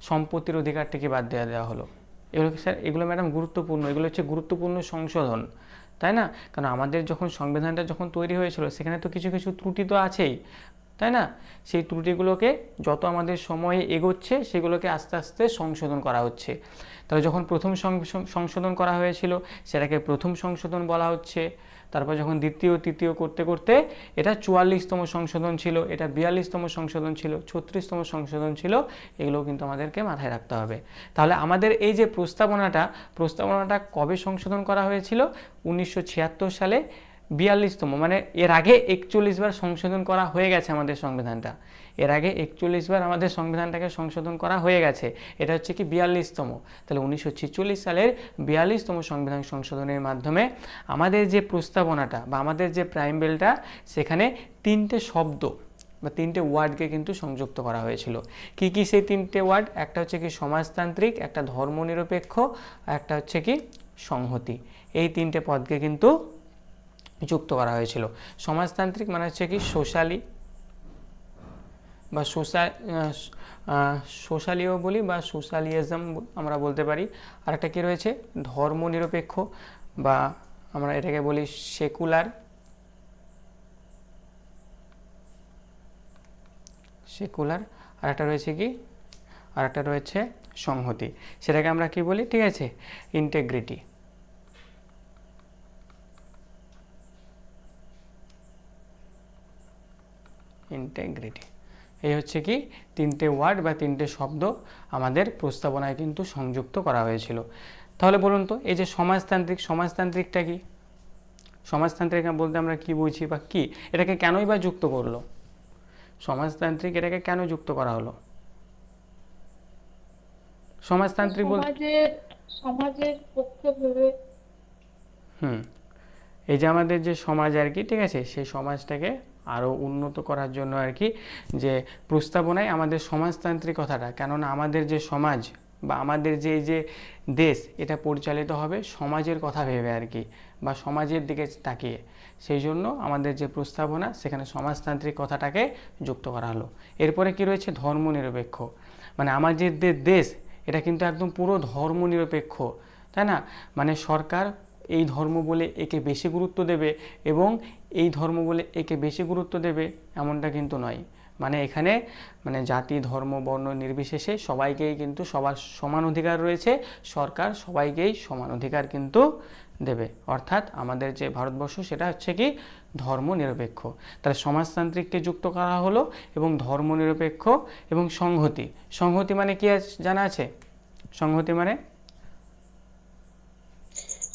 সম্পত্তির অধিকারটিকে বাদ দিয়ে দেওয়া হলো। এগুলো স্যার, এগুলো ম্যাডাম গুরুত্বপূর্ণ, এগুলো হচ্ছে গুরুত্বপূর্ণ সংশোধন, তাই না? কারণ আমাদের যখন সংবিধানটা যখন তৈরি হয়েছিল সেখানে তো কিছু কিছু ত্রুটি তো আছেই, তাই না? সেই ত্রুটিগুলোকে যত আমাদের সময় এগোচ্ছে সেগুলোকে আস্তে আস্তে সংশোধন করা হচ্ছে। তাহলে যখন প্রথম সংশোধন করা হয়েছিল সেটাকে প্রথম সংশোধন বলা হচ্ছে। তারপর যখন দ্বিতীয় তৃতীয় করতে করতে এটা 44তম সংশোধন ছিল, এটা 42তম সংশোধন ছিল, 36তম সংশোধন ছিল। এগুলো কিন্তু আমাদেরকে মাথায় রাখতে হবে। তাহলে আমাদের এই যে প্রস্তাবনাটা কবে সংশোধন করা হয়েছিল? 1976 সালে 42তম, মানে এর আগে 41 বার সংশোধন করা হয়ে গেছে আমাদের সংবিধানটা। এর আগে 41 বার আমাদের সংবিধানটাকে সংশোধন করা হয়ে গেছে। এটা হচ্ছে কি 42তম। তাহলে 1946 সালের 42তম সংবিধান সংশোধনের মাধ্যমে আমাদের যে প্রস্তাবনাটা বা আমাদের যে প্রাইম বিলটা, সেখানে 3টে শব্দ বা 3টে ওয়ার্ডকে কিন্তু সংযুক্ত করা হয়েছিল। কি কি সেই 3টে ওয়ার্ড? একটা হচ্ছে কি সমাজতান্ত্রিক, একটা ধর্মনিরপেক্ষ, আর একটা হচ্ছে কি সংহতি। এই 3টে পদকে কিন্তু যুক্ত করা হয়েছিল। সমাজতান্ত্রিক মানে হচ্ছে কি সোশ্যালি বা সোশ্যালিও বলি বা সোশ্যালিজম আমরা বলতে পারি। আর একটা কি রয়েছে? ধর্মনিরপেক্ষ বা আমরা এটাকে বলি সেকুলার। আর একটা রয়েছে কি? আর একটা রয়েছে সংহতি। সেটাকে আমরা কি বলি? ঠিক আছে, ইন্টিগ্রিটি। এই হচ্ছে কি 3টে ওয়ার্ড বা 3টে শব্দ আমাদের প্রস্তাবনায় কিন্তু সংযুক্ত করা হয়েছিল। তাহলে বলুন তো, এই যে সমাজতান্ত্রিকটা কি? সমাজতান্ত্রিক বলতে আমরা কি বুঝি বা কি, এটাকে কেনই বা যুক্ত করলো সমাজতান্ত্রিক? এটাকে কেন যুক্ত করা হলো? সমাজতান্ত্রিক বলতে সমাজের পক্ষে ভেবে। এই যে আমাদের যে সমাজ আর কি, ঠিক আছে, সেই সমাজটাকে আরও উন্নত করার জন্য আর কি যে প্রস্তাবনায় আমাদের সমাজতান্ত্রিক কথাটা, কেননা আমাদের যে সমাজ বা আমাদের যে দেশ, এটা পরিচালিত হবে সমাজের কথা ভেবে আর কি, বা সমাজের দিকে তাকিয়ে। সেই জন্য আমাদের যে প্রস্তাবনা, সেখানে সমাজতান্ত্রিক কথাটাকে যুক্ত করা হলো। এরপরে কি রয়েছে? ধর্মনিরপেক্ষ। মানে আমাদের যে দেশ, এটা কিন্তু একদম পুরো ধর্মনিরপেক্ষ, তাই না? মানে সরকার এই ধর্ম বলে একে বেশি গুরুত্ব দেবে এবং এই ধর্ম বলে একে বেশি গুরুত্ব দেবে এমনটা কিন্তু নয়। মানে এখানে মানে জাতি ধর্ম বর্ণ নির্বিশেষে সবাইকেই কিন্তু সবার সমান অধিকার রয়েছে। সরকার সবাইকেই সমান অধিকার কিন্তু দেবে। অর্থাৎ আমাদের যে ভারতবর্ষ, সেটা হচ্ছে কি ধর্মনিরপেক্ষ। তাহলে সমাজতান্ত্রিককে যুক্ত করা হলো এবং ধর্মনিরপেক্ষ এবং সংহতি মানে কি জানা আছে? সংহতি মানে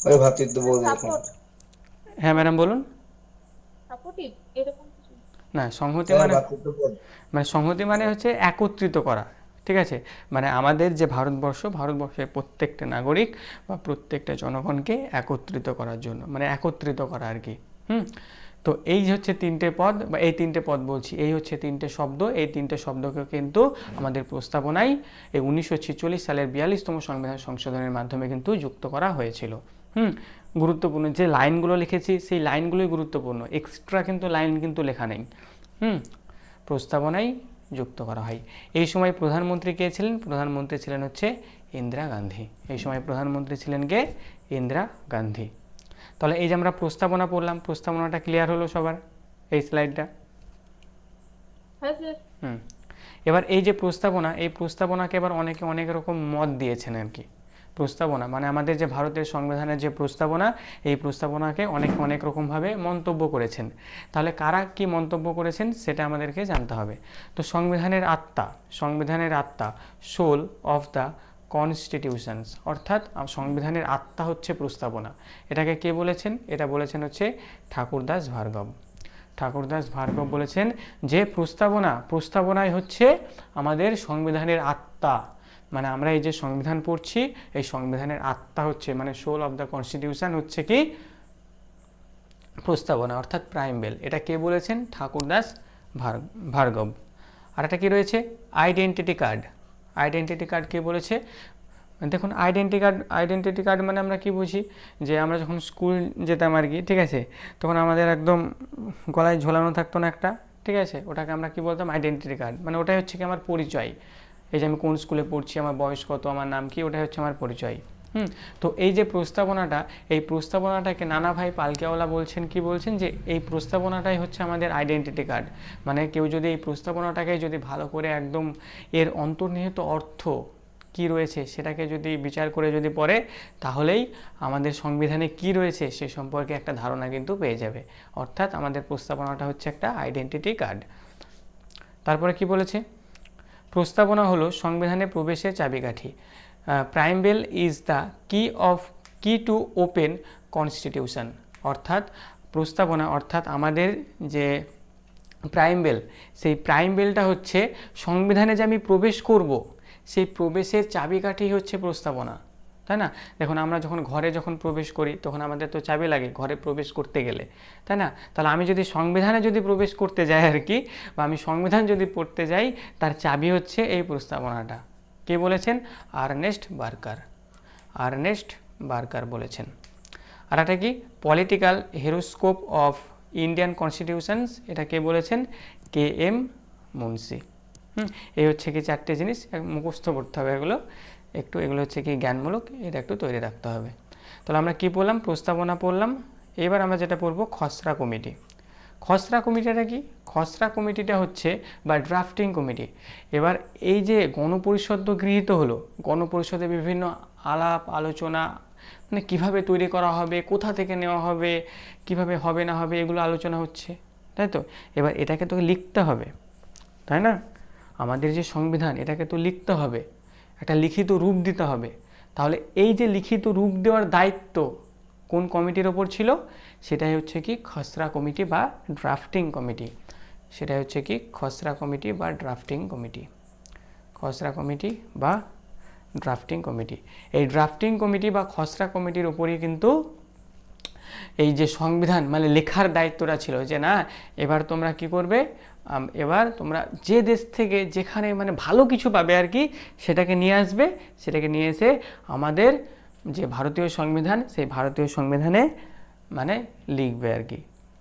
ওই ভ্রাতৃত্ববোধ এরকম। হ্যাঁ ম্যাডাম বলুন। সাপোর্টিভ এরকম কিছু? না, সংহতি হ্যাঁ, মানে ভ্রাতৃত্ববোধ। সংহতি মানে হচ্ছে একত্রিত করা, ঠিক আছে? মানে আমাদের যে ভারতবর্ষের প্রত্যেকটা নাগরিক বা প্রত্যেকটা জনগণকে একত্রিত করার জন্য, মানে একত্রিত করা আর কি। তো এই হচ্ছে 3টে পদ, বা এই 3টে পদ বলছি, এই হচ্ছে 3টে শব্দ। এই 3টে শব্দকে কিন্তু আমাদের প্রস্তাবনায় এই 1946 সালের 42তম সংবিধান সংশোধনের মাধ্যমে কিন্তু যুক্ত করা হয়েছিল। গুরুত্বপূর্ণ যে লাইনগুলো লিখেছি, সেই লাইনগুলোই গুরুত্বপূর্ণ, এক্সট্রা কিন্তু লাইন কিন্তু লেখা নেই। প্রস্তাবনায় যুক্ত করা হয়। এই সময় প্রধানমন্ত্রী কে ছিলেন? প্রধানমন্ত্রী ছিলেন হচ্ছে ইন্দিরা গান্ধী। এই সময় প্রধানমন্ত্রী ছিলেন কে? ইন্দিরা গান্ধী। তাহলে এই যে আমরা প্রস্তাবনা পড়লাম, প্রস্তাবনাটা ক্লিয়ার হলো সবার? এই স্লাইডটা। হ্যাঁ স্যার। এবার এই যে প্রস্তাবনা, এই প্রস্তাবনাকে এবার অনেকে অনেক রকম মত দিয়েছেন আর কি। প্রস্তাবনা মানে আমাদের যে ভারতের সংবিধানের যে প্রস্তাবনা, এই প্রস্তাবনাকে অনেক রকমভাবে মন্তব্য করেছেন। তাহলে কারা কি মন্তব্য করেছেন সেটা আমাদেরকে জানতে হবে। তো সংবিধানের আত্মা সোল অফ দ্য কনস্টিটিউশনস, অর্থাৎ সংবিধানের আত্মা হচ্ছে প্রস্তাবনা। এটাকে কে বলেছেন? এটা বলেছেন হচ্ছে ঠাকুরদাস ভার্গব বলেছেন যে প্রস্তাবনায় হচ্ছে আমাদের সংবিধানের আত্মা। মানে আমরা এই যে সংবিধান পড়ছি, এই সংবিধানের আত্মা হচ্ছে, মানে সোল অফ দ্য কনস্টিটিউশন হচ্ছে কি প্রস্তাবনা, অর্থাৎ প্রাইম বেল। এটা কে বলেছেন? ঠাকুরদাস ভার্গব। আর একটা কি রয়েছে? আইডেন্টিটি কার্ড কে বলেছে? দেখুন, আইডেন্টিটি কার্ড মানে আমরা কি বুঝি, যে আমরা যখন স্কুল যেতাম আর কি, ঠিক আছে, তখন আমাদের একদম গলায় ঝোলানো থাকতো না একটা, ঠিক আছে, ওটাকে আমরা কি বলতাম? Identity card. মানে ওটাই হচ্ছে কি আমার পরিচয়। এই যে আমি কোন স্কুলে পড়ছি, আমার বয়স কত, আমার নাম কি, ওটাই হচ্ছে আমার পরিচয়। তো এই যে প্রস্তাবনাটা, এই প্রস্তাবনাটাকে নানা ভাই পালকিওয়ালা বলছেন, কি বলছেন, যে এই প্রস্তাবনাটাই হচ্ছে আমাদের আইডেন্টিটি কার্ড। মানে কেউ যদি এই প্রস্তাবনাটাকে যদি ভালো করে একদম এর অন্তর্নিহিত অর্থ কি রয়েছে সেটাকে যদি বিচার করে যদি পড়ে, তাহলেই আমাদের সংবিধানে কি রয়েছে সে সম্পর্কে একটা ধারণা কিন্তু পেয়ে যাবে। অর্থাৎ আমাদের প্রস্তাবনাটা হচ্ছে একটা আইডেন্টিটি কার্ড। তারপরে কি বলেছে, প্রস্তাবনা হলো সংবিধানে প্রবেশের চাবিকাঠি। প্রাইমবেল ইজ দ্য কি টু ওপেন কনস্টিটিউশন। অর্থাৎ প্রস্তাবনা অর্থাৎ আমাদের যে প্রাইমবেল, সেই প্রাইমবেলটা হচ্ছে সংবিধানে যে আমি প্রবেশ করব সেই প্রবেশের চাবিকাঠি হচ্ছে প্রস্তাবনা, তাই না? দেখুন আমরা যখন ঘরে যখন প্রবেশ করি তখন আমাদের তো চাবি লাগে ঘরে প্রবেশ করতে গেলে, তাই না? তাহলে আমি যদি সংবিধানে যদি প্রবেশ করতে যাই আর কি, বা আমি সংবিধান যদি পড়তে যাই, তার চাবি হচ্ছে এই প্রস্তাবনাটা। কে বলেছেন? আর্নেস্ট বার্কার বলেছেন। আর একটা কি, পলিটিক্যাল হেরোস্কোপ অফ ইন্ডিয়ান কনস্টিটিউশনস, এটা কে বলেছেন? KM মুন্সি। এই হচ্ছে কি চারটে জিনিস মুখস্থ করতে হবে, এগুলো হচ্ছে কি জ্ঞানমূলক, এটা একটু তৈরি রাখতে হবে। তাহলে আমরা কি পড়লাম? প্রস্তাবনা পড়লাম। এবার আমরা যেটা পড়বো খসড়া কমিটি। খসড়া কমিটিটা কি? খসড়া কমিটিটা হচ্ছে বা ড্রাফটিং কমিটি। এবার এই যে গণপরিষদ গৃহীত হলো, গণপরিষদে বিভিন্ন আলাপ আলোচনা, মানে কীভাবে তৈরি করা হবে, কোথা থেকে নেওয়া হবে, কিভাবে হবে না হবে, এগুলো আলোচনা হচ্ছে, তাই তো? এবার এটাকে তো লিখতে হবে, তাই না? আমাদের যে সংবিধান এটাকে তো লিখতে হবে, একটা লিখিত রূপ দিতে হবে। তাহলে এই যে লিখিত রূপ দেওয়ার দায়িত্ব কোন কমিটির ওপর ছিল? সেটাই হচ্ছে কি খসড়া কমিটি বা ড্রাফটিং কমিটি। সেটাই হচ্ছে কি খসড়া কমিটি বা ড্রাফটিং কমিটি। খসড়া কমিটি বা ড্রাফটিং কমিটি। এই ড্রাফটিং কমিটি বা খসড়া কমিটির ওপরই কিন্তু এই যে সংবিধান মানে লেখার দায়িত্বটা ছিল, যে না এবার তোমরা কি করবে, এবার তোমরা যে দেশ থেকে যেখানে মানে ভালো কিছু পাবে আর কি, সেটাকে নিয়ে আসবে, সেটাকে নিয়ে এসে আমাদের যে ভারতীয় সংবিধান, সেই ভারতীয় সংবিধানে মানে লিখবে আর কি।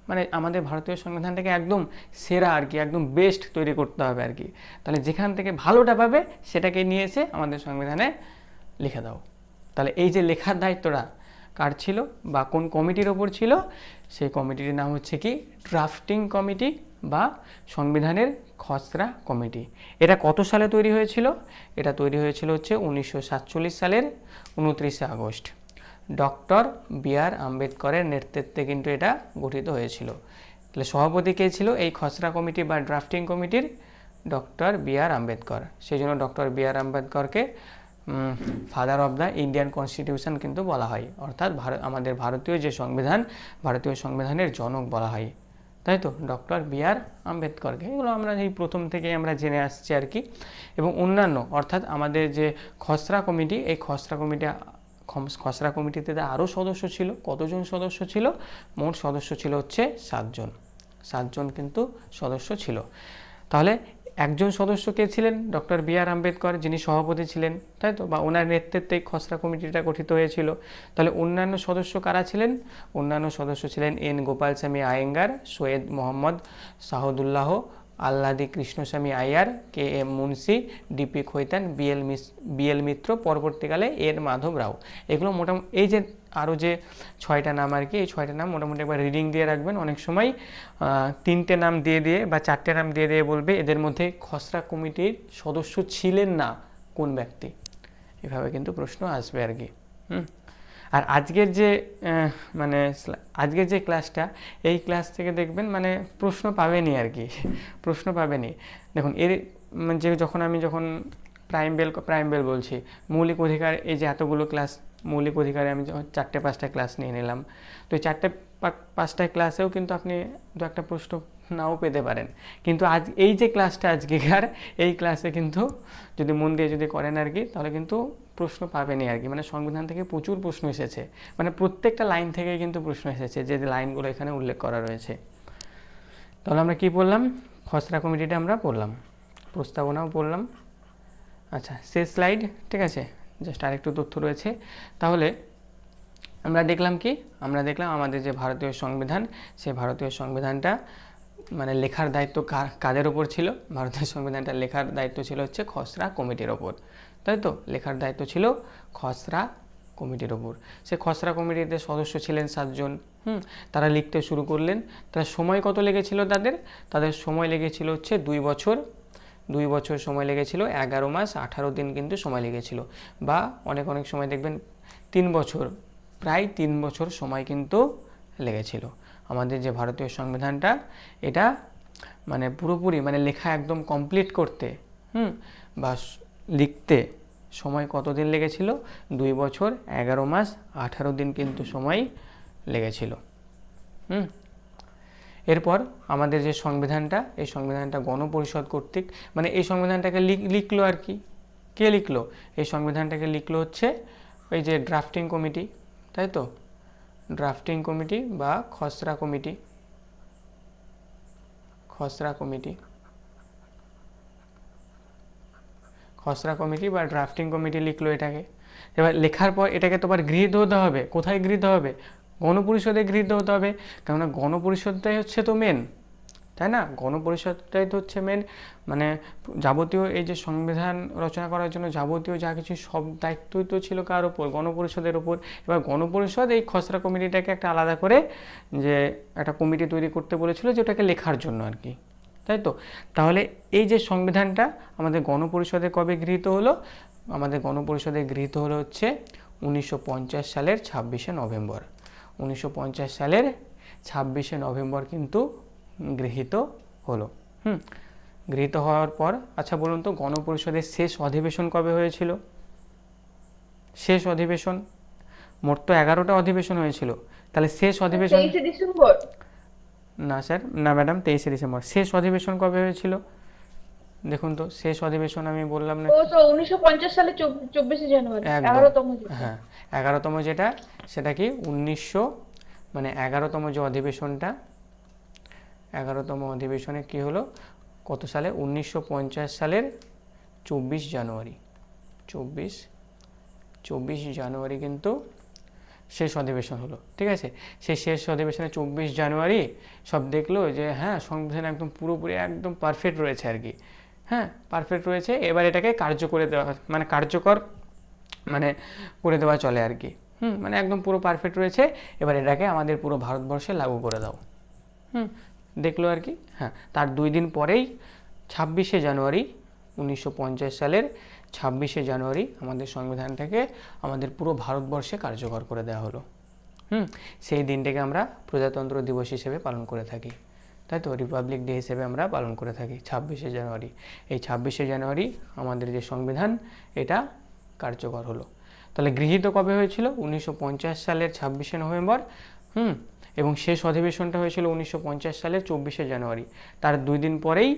মানে আমাদের ভারতীয় সংবিধানটাকে একদম সেরা আর কি, একদম বেস্ট তৈরি করতে হবে আর কি। তাহলে যেখান থেকে ভালোটা পাবে সেটাকে নিয়ে এসে আমাদের সংবিধানে লিখে দাও। তাহলে এই যে লেখার দায়িত্বটা কার ছিল বা কোন কমিটির ওপর ছিল? সেই কমিটির নাম হচ্ছে কি ড্রাফটিং কমিটি বা সংবিধানের খসড়া কমিটি। এটা কত সালে তৈরি হয়েছিল? এটা তৈরি হয়েছিল হচ্ছে 1947 সালের 29শে আগস্ট। ডক্টর BR আম্বেদকরের নেতৃত্বে কিন্তু এটা গঠিত হয়েছিল। তাহলে সভাপতি কে ছিল এই খসড়া কমিটি বা ড্রাফটিং কমিটির? Doctor BR Ambedkar. সেই জন্য ডক্টর BR আম্বেদকরকে father of the Indian constitution কিন্তু বলা হয়। অর্থাৎ আমাদের ভারতীয় যে সংবিধান, ভারতীয় সংবিধানের জনক বলা হয়, তাই তো ডক্টর BR আম্বেদকরকে। এগুলো আমরা এই প্রথম থেকে আমরা জেনে আসছি আর কি। এবং অন্যান্য অর্থাৎ আমাদের যে খসড়া কমিটি, এই খসড়া কমিটিতে আরও সদস্য ছিল। কতজন সদস্য ছিল? মোট সদস্য ছিল হচ্ছে 7 জন কিন্তু সদস্য ছিল। তাহলে একজন সদস্য কে ছিলেন? ডক্টর BR আম্বেদকর, যিনি সভাপতি ছিলেন, তাই তো, বা ওনার নেতৃত্বে খসড়া কমিটিটা গঠিত হয়েছিল। তাহলে অন্যান্য সদস্য কারা ছিলেন? অন্যান্য সদস্য ছিলেন N গোপালস্বামী আয়েঙ্গার, সৈয়দ মোহাম্মদ শাহদুল্লাহ, আল্লাদি Krishnaswami Iyer, KM Munshi, DP Khaitan, BL মিত্র, পরবর্তীকালে N মাধব রাও। এগুলো মোটামুটি এই যে আরও যে 6টা নাম আর কি, এই 6টা নাম মোটামুটি একবার রিডিং দিয়ে রাখবেন। অনেক সময় 3টে নাম দিয়ে বা 4টে নাম দিয়ে বলবে এদের মধ্যে খসড়া কমিটির সদস্য ছিলেন না কোন ব্যক্তি, এভাবে কিন্তু প্রশ্ন আসবে আর কি। আর আজকের যে আজকের যে ক্লাসটা, এই ক্লাস থেকে দেখবেন মানে প্রশ্ন পাবেনই আর কি, প্রশ্ন পাবেনই। দেখুন এর যে যখন প্রাইমবেল বলছি, মৌলিক অধিকার, এই যে এতগুলো ক্লাস মৌলিক অধিকারে আমি 4-5টা ক্লাস নিয়ে নিলাম, তো এই 4-5টা ক্লাসেও কিন্তু আপনি 2-একটা প্রশ্ন নাও পেতে পারেন। কিন্তু আজ এই যে ক্লাসটা আজকেকার, এই ক্লাসে কিন্তু যদি মন দিয়ে যদি করেন আর কি, তাহলে কিন্তু প্রশ্ন পাবেনই আর কি। মানে সংবিধান থেকে প্রচুর প্রশ্ন এসেছে, মানে প্রত্যেকটা লাইন থেকে কিন্তু প্রশ্ন এসেছে, যে লাইনগুলো এখানে উল্লেখ করা রয়েছে। তাহলে আমরা কি পড়লাম? খসড়া কমিটিটা আমরা পড়লাম, প্রস্তাবনাও পড়লাম। আচ্ছা, শেষ স্লাইড, ঠিক আছে, জাস্ট আরেকটু তথ্য রয়েছে। তাহলে আমরা দেখলাম কি? আমরা দেখলাম আমাদের যে ভারতীয় সংবিধান, সেই ভারতীয় সংবিধানটা মানে লেখার দায়িত্ব কাদের ওপর ছিল? ভারতীয় সংবিধানটা লেখার দায়িত্ব ছিল হচ্ছে খসড়া কমিটির ওপর, তাই তো? লেখার দায়িত্ব ছিল খসড়া কমিটির ওপর। সে খসড়া কমিটিতে সদস্য ছিলেন 7 জন। তারা লিখতে শুরু করলেন। তার সময় কত লেগেছিল তাদের সময় লেগেছিল হচ্ছে 2 বছর। 2 বছর সময় লেগেছিল, 11 মাস 18 দিন কিন্তু সময় লেগেছিল, বা অনেক সময় দেখবেন 3 বছর, প্রায় 3 বছর সময় কিন্তু লেগেছিল। আমাদের যে ভারতীয় সংবিধানটা, এটা মানে পুরোপুরি মানে লেখা একদম কমপ্লিট করতে বা লিখতে সময় কতদিন লেগেছিল? 2 বছর 11 মাস 18 দিন কিন্তু সময় লেগেছিল। এরপর আমাদের যে সংবিধানটা, এই সংবিধানটা গণপরিষদ কর্তৃক, মানে এই সংবিধানটাকে লিখলো আর কি, কে লিখলো? এই সংবিধানটাকে লিখলো হচ্ছে ওই যে ড্রাফটিং কমিটি, তাই তো, ড্রাফটিং কমিটি বা খসড়া কমিটি, খসড়া কমিটি বা ড্রাফটিং কমিটি লিখলো এটাকে। এবার লেখার পর এটাকে তো আবার গৃহীত হতে হবে। কোথায় গৃহীত হবে? গণপরিষদে গৃহীত হতে হবে, কেননা গণপরিষদটাই হচ্ছে তো মেন, তাই না? গণপরিষদটাই তো হচ্ছে মেন, মানে যাবতীয় এই যে সংবিধান রচনা করার জন্য যাবতীয় যা কিছু সব দায়িত্বই তো ছিল কার ওপর? গণপরিষদের ওপর। এবার গণপরিষদ এই খসড়া কমিটিটাকে একটা আলাদা করে যে একটা কমিটি তৈরি করতে বলেছিল, যে ওটাকে লেখার জন্য আর কি, তাই তো। তাহলে এই যে সংবিধানটা আমাদের গণপরিষদে কবে গৃহীত হলো? আমাদের গণপরিষদে গৃহীত হলো হচ্ছে 1950 সালের 26শে নভেম্বর। 1950 সালের 26শে নভেম্বর কিন্তু গৃহীত হলো। গৃহীত হওয়ার পর, আচ্ছা বলুন তো, গণপরিষদের শেষ অধিবেশন কবে হয়েছিল? শেষ অধিবেশন, মোট তো 11টা অধিবেশন হয়েছিল, তাহলে শেষ অধিবেশন 23শে ডিসেম্বর? না স্যার, না ম্যাডাম, 23শে ডিসেম্বর। শেষ অধিবেশন কবে হয়েছিল দেখুন তো? শেষ অধিবেশন আমি বললাম না, ও তো 1950 সালে 24শে জানুয়ারি, একদম। 11তম যেটা। হ্যাঁ, 11তম যেটা, সেটা কি 11তম যে অধিবেশনটা, 11তম অধিবেশনে কি হলো, কত সালে? 1950 সালের 24 জানুয়ারি। 24 জানুয়ারি কিন্তু শেষ অধিবেশন হলো, ঠিক আছে। সেই শেষ অধিবেশনে 24 জানুয়ারি সব দেখলো যে হ্যাঁ, সংবিধান একদম পুরোপুরি একদম পারফেক্ট রয়েছে আর কি, হ্যাঁ পারফেক্ট রয়েছে। এবার এটাকে কার্যকর মানে করে দেওয়া চলে আর কি, মানে একদম পুরো পারফেক্ট রয়েছে, এবার এটাকে আমাদের পুরো ভারতবর্ষে লাগু করে দাও, দেখলো আর কি। হ্যাঁ, তার 2 দিন পরেই 26শে জানুয়ারি, 1950 সালের 26শে জানুয়ারি আমাদের সংবিধানটাকে আমাদের পুরো ভারতবর্ষে কার্যকর করে দেওয়া হলো। সেই দিনটাকে আমরা প্রজাতন্ত্র দিবস হিসেবে পালন করে থাকি, তাই তো, রিপাবলিক ডে হিসেবে আমরা পালন করে থাকি 26শে জানুয়ারি। এই 26শে জানুয়ারি আমাদের যে সংবিধান, এটা কার্যকর হলো। তাহলে গৃহীত কবে হয়েছিল? 1950 সালের 26শে নভেম্বর। এবং শেষ অধিবেশনটা হয়েছিল 1950 সালের 24শে জানুয়ারি। তার 2 দিন পরেই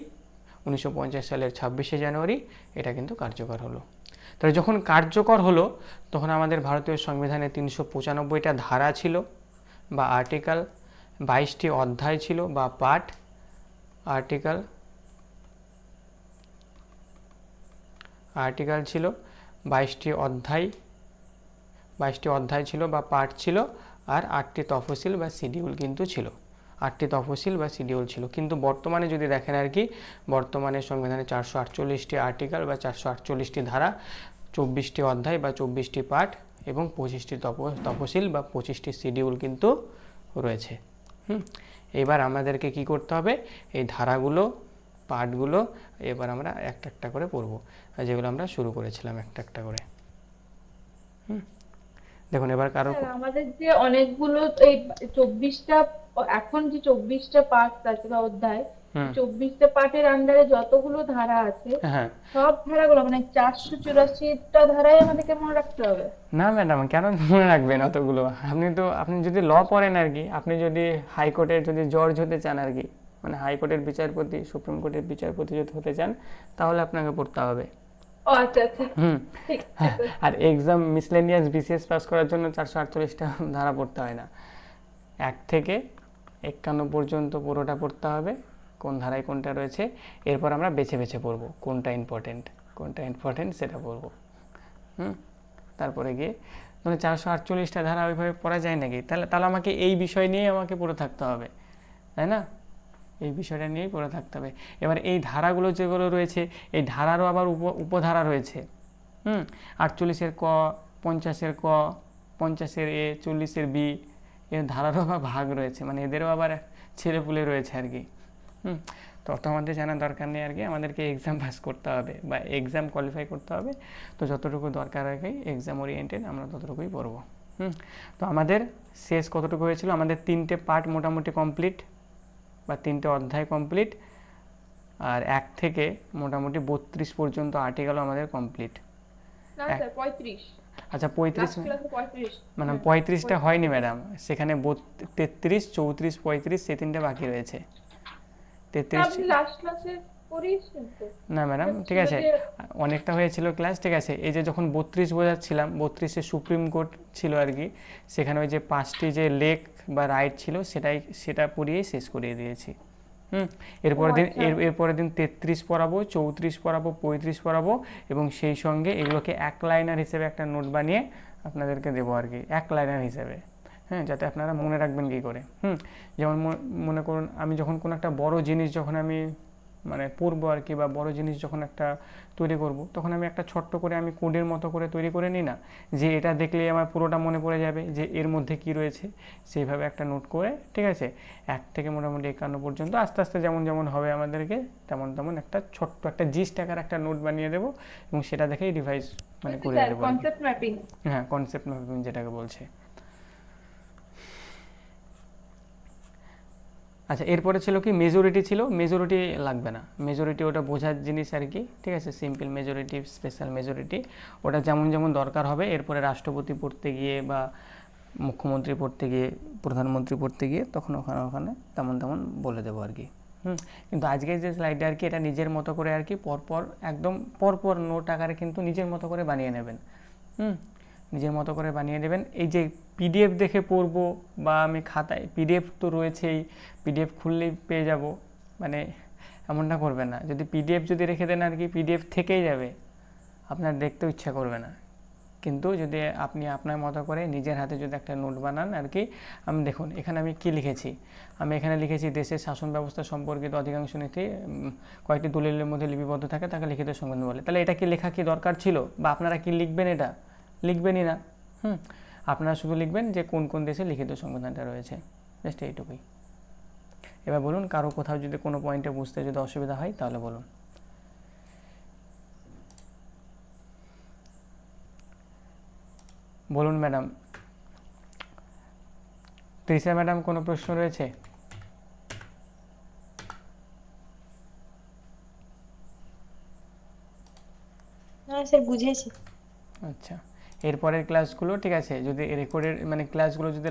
1950 সালের 26শে জানুয়ারি এটা কিন্তু কার্যকর হলো। তাহলে যখন কার্যকর হলো, তখন আমাদের ভারতীয় সংবিধানে 395টা ধারা ছিল বা আর্টিকেল, 22টি অধ্যায় ছিল বা পার্ট, আর্টিকেল ছিল 22টি অধ্যায় ছিল বা পার্ট ছিল, আর 8টি তফসিল বা শিডিউল কিন্তু ছিল, 8টি তফসিল বা শিডিউল ছিল। কিন্তু বর্তমানে যদি দেখেন আর কি, বর্তমানে সংবিধানে 448টি আর্টিকেল বা 448টি ধারা, 24টি অধ্যায় বা 24টি পার্ট এবং 25টি তফসিল বা 25টি শিডিউল কিন্তু রয়েছে। এবার আমাদেরকে কি করতে হবে? এই ধারাগুলো, পার্টগুলো এবার আমরা একটা একটা করে পড়ব, যেগুলো আমরা শুরু করেছিলাম একটা একটা করে। দেখুন এবার কারো, আমাদের যে অনেকগুলো এই 24টা, এখন যে 24টা পার্ট আছে বা অধ্যায়, 24টা পার্টের আন্ডারে যতগুলো ধারা আছে, হ্যাঁ, সব ধারাগুলো মানে 484টা ধারাই আমাদেরকে মনে রাখতে হবে? না ম্যাডাম, কেন মনে রাখবেন অতগুলো? আপনি যদি ল পড়েন আর কি, আপনি যদি হাইকোর্টের যদি জজ হতে চান আর কি, মানে হাইকোর্টের বিচারপতি, সুপ্রিম কোর্টের বিচারপতি যদি হতে চান, তাহলে আপনাকে পড়তে হবে। ও আচ্ছা আচ্ছা, ঠিক আছে। আর এক্সাম মিসলেনিয়াস বিসিএস পাস করার জন্য 448টা ধারা পড়তে হয় না, 1 থেকে 51 পর্যন্ত পুরোটা পড়তে হবে, কোন ধারায় কোনটা রয়েছে। এরপর আমরা বেছে বেছে পড়বো কোনটা ইম্পর্টেন্ট সেটা পড়বো। তারপরে গিয়ে মানে 448টা ধারা ওইভাবে পড়া যায় নাকি? তাহলে আমাকে এই বিষয় নিয়ে আমাকে পড়ে থাকতে হবে, তাই না? এই বিষয়টা নিয়েই পড়ে থাকতে হবে। এবার এই ধারাগুলো যেগুলো রয়েছে, এই ধারারও আবার উপধারা রয়েছে। 48-এর ক, 50-এর ক, 50-এর এ, 40-এর বি, এর ধারারও আবার ভাগ রয়েছে, মানে এদেরও আবার ছেলেপুলে রয়েছে আর কি। তো অত আমাদের জানার দরকার নেই আর কি, আমাদেরকে এক্সাম পাস করতে হবে বা এক্সাম কোয়ালিফাই করতে হবে। তো যতটুকু দরকার আর কি এক্সাম ওরিয়েন্টেড আমরা ততটুকুই পড়বো। তো আমাদের শেষ কতটুকু হয়েছিল, আমাদের 3টে পার্ট মোটামুটি কমপ্লিট বা 3টে অধ্যায় কমপ্লিট, আর 1 থেকে মোটামুটি 32 পর্যন্ত আর্টিকেল আমাদের কমপ্লিট। না স্যার 35, আচ্ছা 35 ক্লাসে 35, মানে 35টা হয়নি ম্যাডাম, সেখানে 33, 34, 35 সেই 3টে বাকি রয়েছে। 33 আপনি লাস্ট ক্লাসে পড়িয়েছেন তো? না ম্যাডাম ঠিক আছে, অনেকটা হয়েছিল ক্লাস, ঠিক আছে। এই যে যখন 32 বোঝাচ্ছিলাম, 32-এ সুপ্রিম কোর্ট ছিল আর কি, সেখানে ওই যে 5টি যে লেক বা রাইট ছিল সেটা পড়িয়েই শেষ করিয়ে দিয়েছি। এরপরের দিন 33 পড়াবো, 34 পড়াবো, 35 পড়াবো, এবং সেই সঙ্গে এগুলোকে 1 লাইনার হিসেবে একটা নোট বানিয়ে আপনাদেরকে দেবো আর কি, 1 লাইনার হিসেবে, হ্যাঁ, যাতে আপনারা মনে রাখবেন কী করে। যেমন মনে করুন আমি যখন কোনো একটা বড় জিনিস যখন আমি মানে পড়বো আর কি, বা বড় জিনিস যখন একটা তৈরি করব, তখন আমি একটা ছোট্ট করে আমি কোডের মতো করে তৈরি করে নিই না, যে এটা দেখলেই আমার পুরোটা মনে পড়ে যাবে যে এর মধ্যে কি রয়েছে, সেইভাবে একটা নোট করে, ঠিক আছে, 1 থেকে মোটামুটি 51 পর্যন্ত আস্তে আস্তে যেমন যেমন হবে আমাদেরকে তেমন তেমন একটা ছোট্ট একটা জিস্ট আকার একটা নোট বানিয়ে দেবো, এবং সেটা দেখেই রিভাইজ মানে করে দেবো। Concept mapping. হ্যাঁ, কনসেপ্ট ম্যাপিং যেটাকে বলছে। আচ্ছা, এরপরে ছিল কি মেজরিটি ছিল, মেজরিটি লাগবে না, মেজরিটি ওটা বোঝার জিনিস আর কি, ঠিক আছে, সিম্পল মেজরিটি, স্পেশাল মেজরিটি, ওটা যেমন যেমন দরকার হবে এরপরে রাষ্ট্রপতি পড়তে গিয়ে বা মুখ্যমন্ত্রী পড়তে গিয়ে, প্রধানমন্ত্রী পড়তে গিয়ে তখন ওখানে তেমন তেমন বলে দেবো আর কি। কিন্তু আজকের যে স্লাইডটা আর কি, এটা নিজের মতো করে আর কি পরপর একদম পরপর নোট আকারে কিন্তু নিজের মতো করে বানিয়ে নেবেন। নিজের মতো করে বানিয়ে দেবেন। এই যে পিডিএফ দেখে পড়বো বা আমি খাতায়, পিডিএফ তো রয়েছেই, পিডিএফ খুললেই পেয়ে যাব, মানে এমনটা করবেন না। যদি পিডিএফ যদি রেখে দেন আর কি, পিডিএফ থেকেই যাবে, আপনার দেখতেও ইচ্ছা করবে না। কিন্তু যদি আপনি আপনার মতো করে নিজের হাতে যদি একটা নোট বানান আর কি, আমি দেখুন এখানে আমি কি লিখেছি, আমি এখানে লিখেছি দেশের শাসন ব্যবস্থা সম্পর্কিত অধিকাংশ নীতি কয়েকটি দলিলের মধ্যে লিপিবদ্ধ থাকে তাকে লিখিত সংবিধান বলে। তাহলে এটা কি লেখা কি দরকার ছিল, বা আপনারা কি লিখবেন, এটা লিখবেনই না। আপনারা শুধু লিখবেন যে কোন কোন দেশে লিখিত সংবিধানটা রয়েছে, জাস্ট এইটুকুই। এবার বলুন, কারো কোথাও যদি কোনো পয়েন্টে বুঝতে যদি অসুবিধা হয় তাহলে বলুন। বলুন ম্যাডাম। তৃষা ম্যাডাম, কোনো প্রশ্ন রয়েছে? না স্যার, বুঝেছি। আচ্ছা, এরপরের ক্লাসগুলো ঠিক আছে, যদি রেকর্ডের মানে ক্লাসগুলো যদি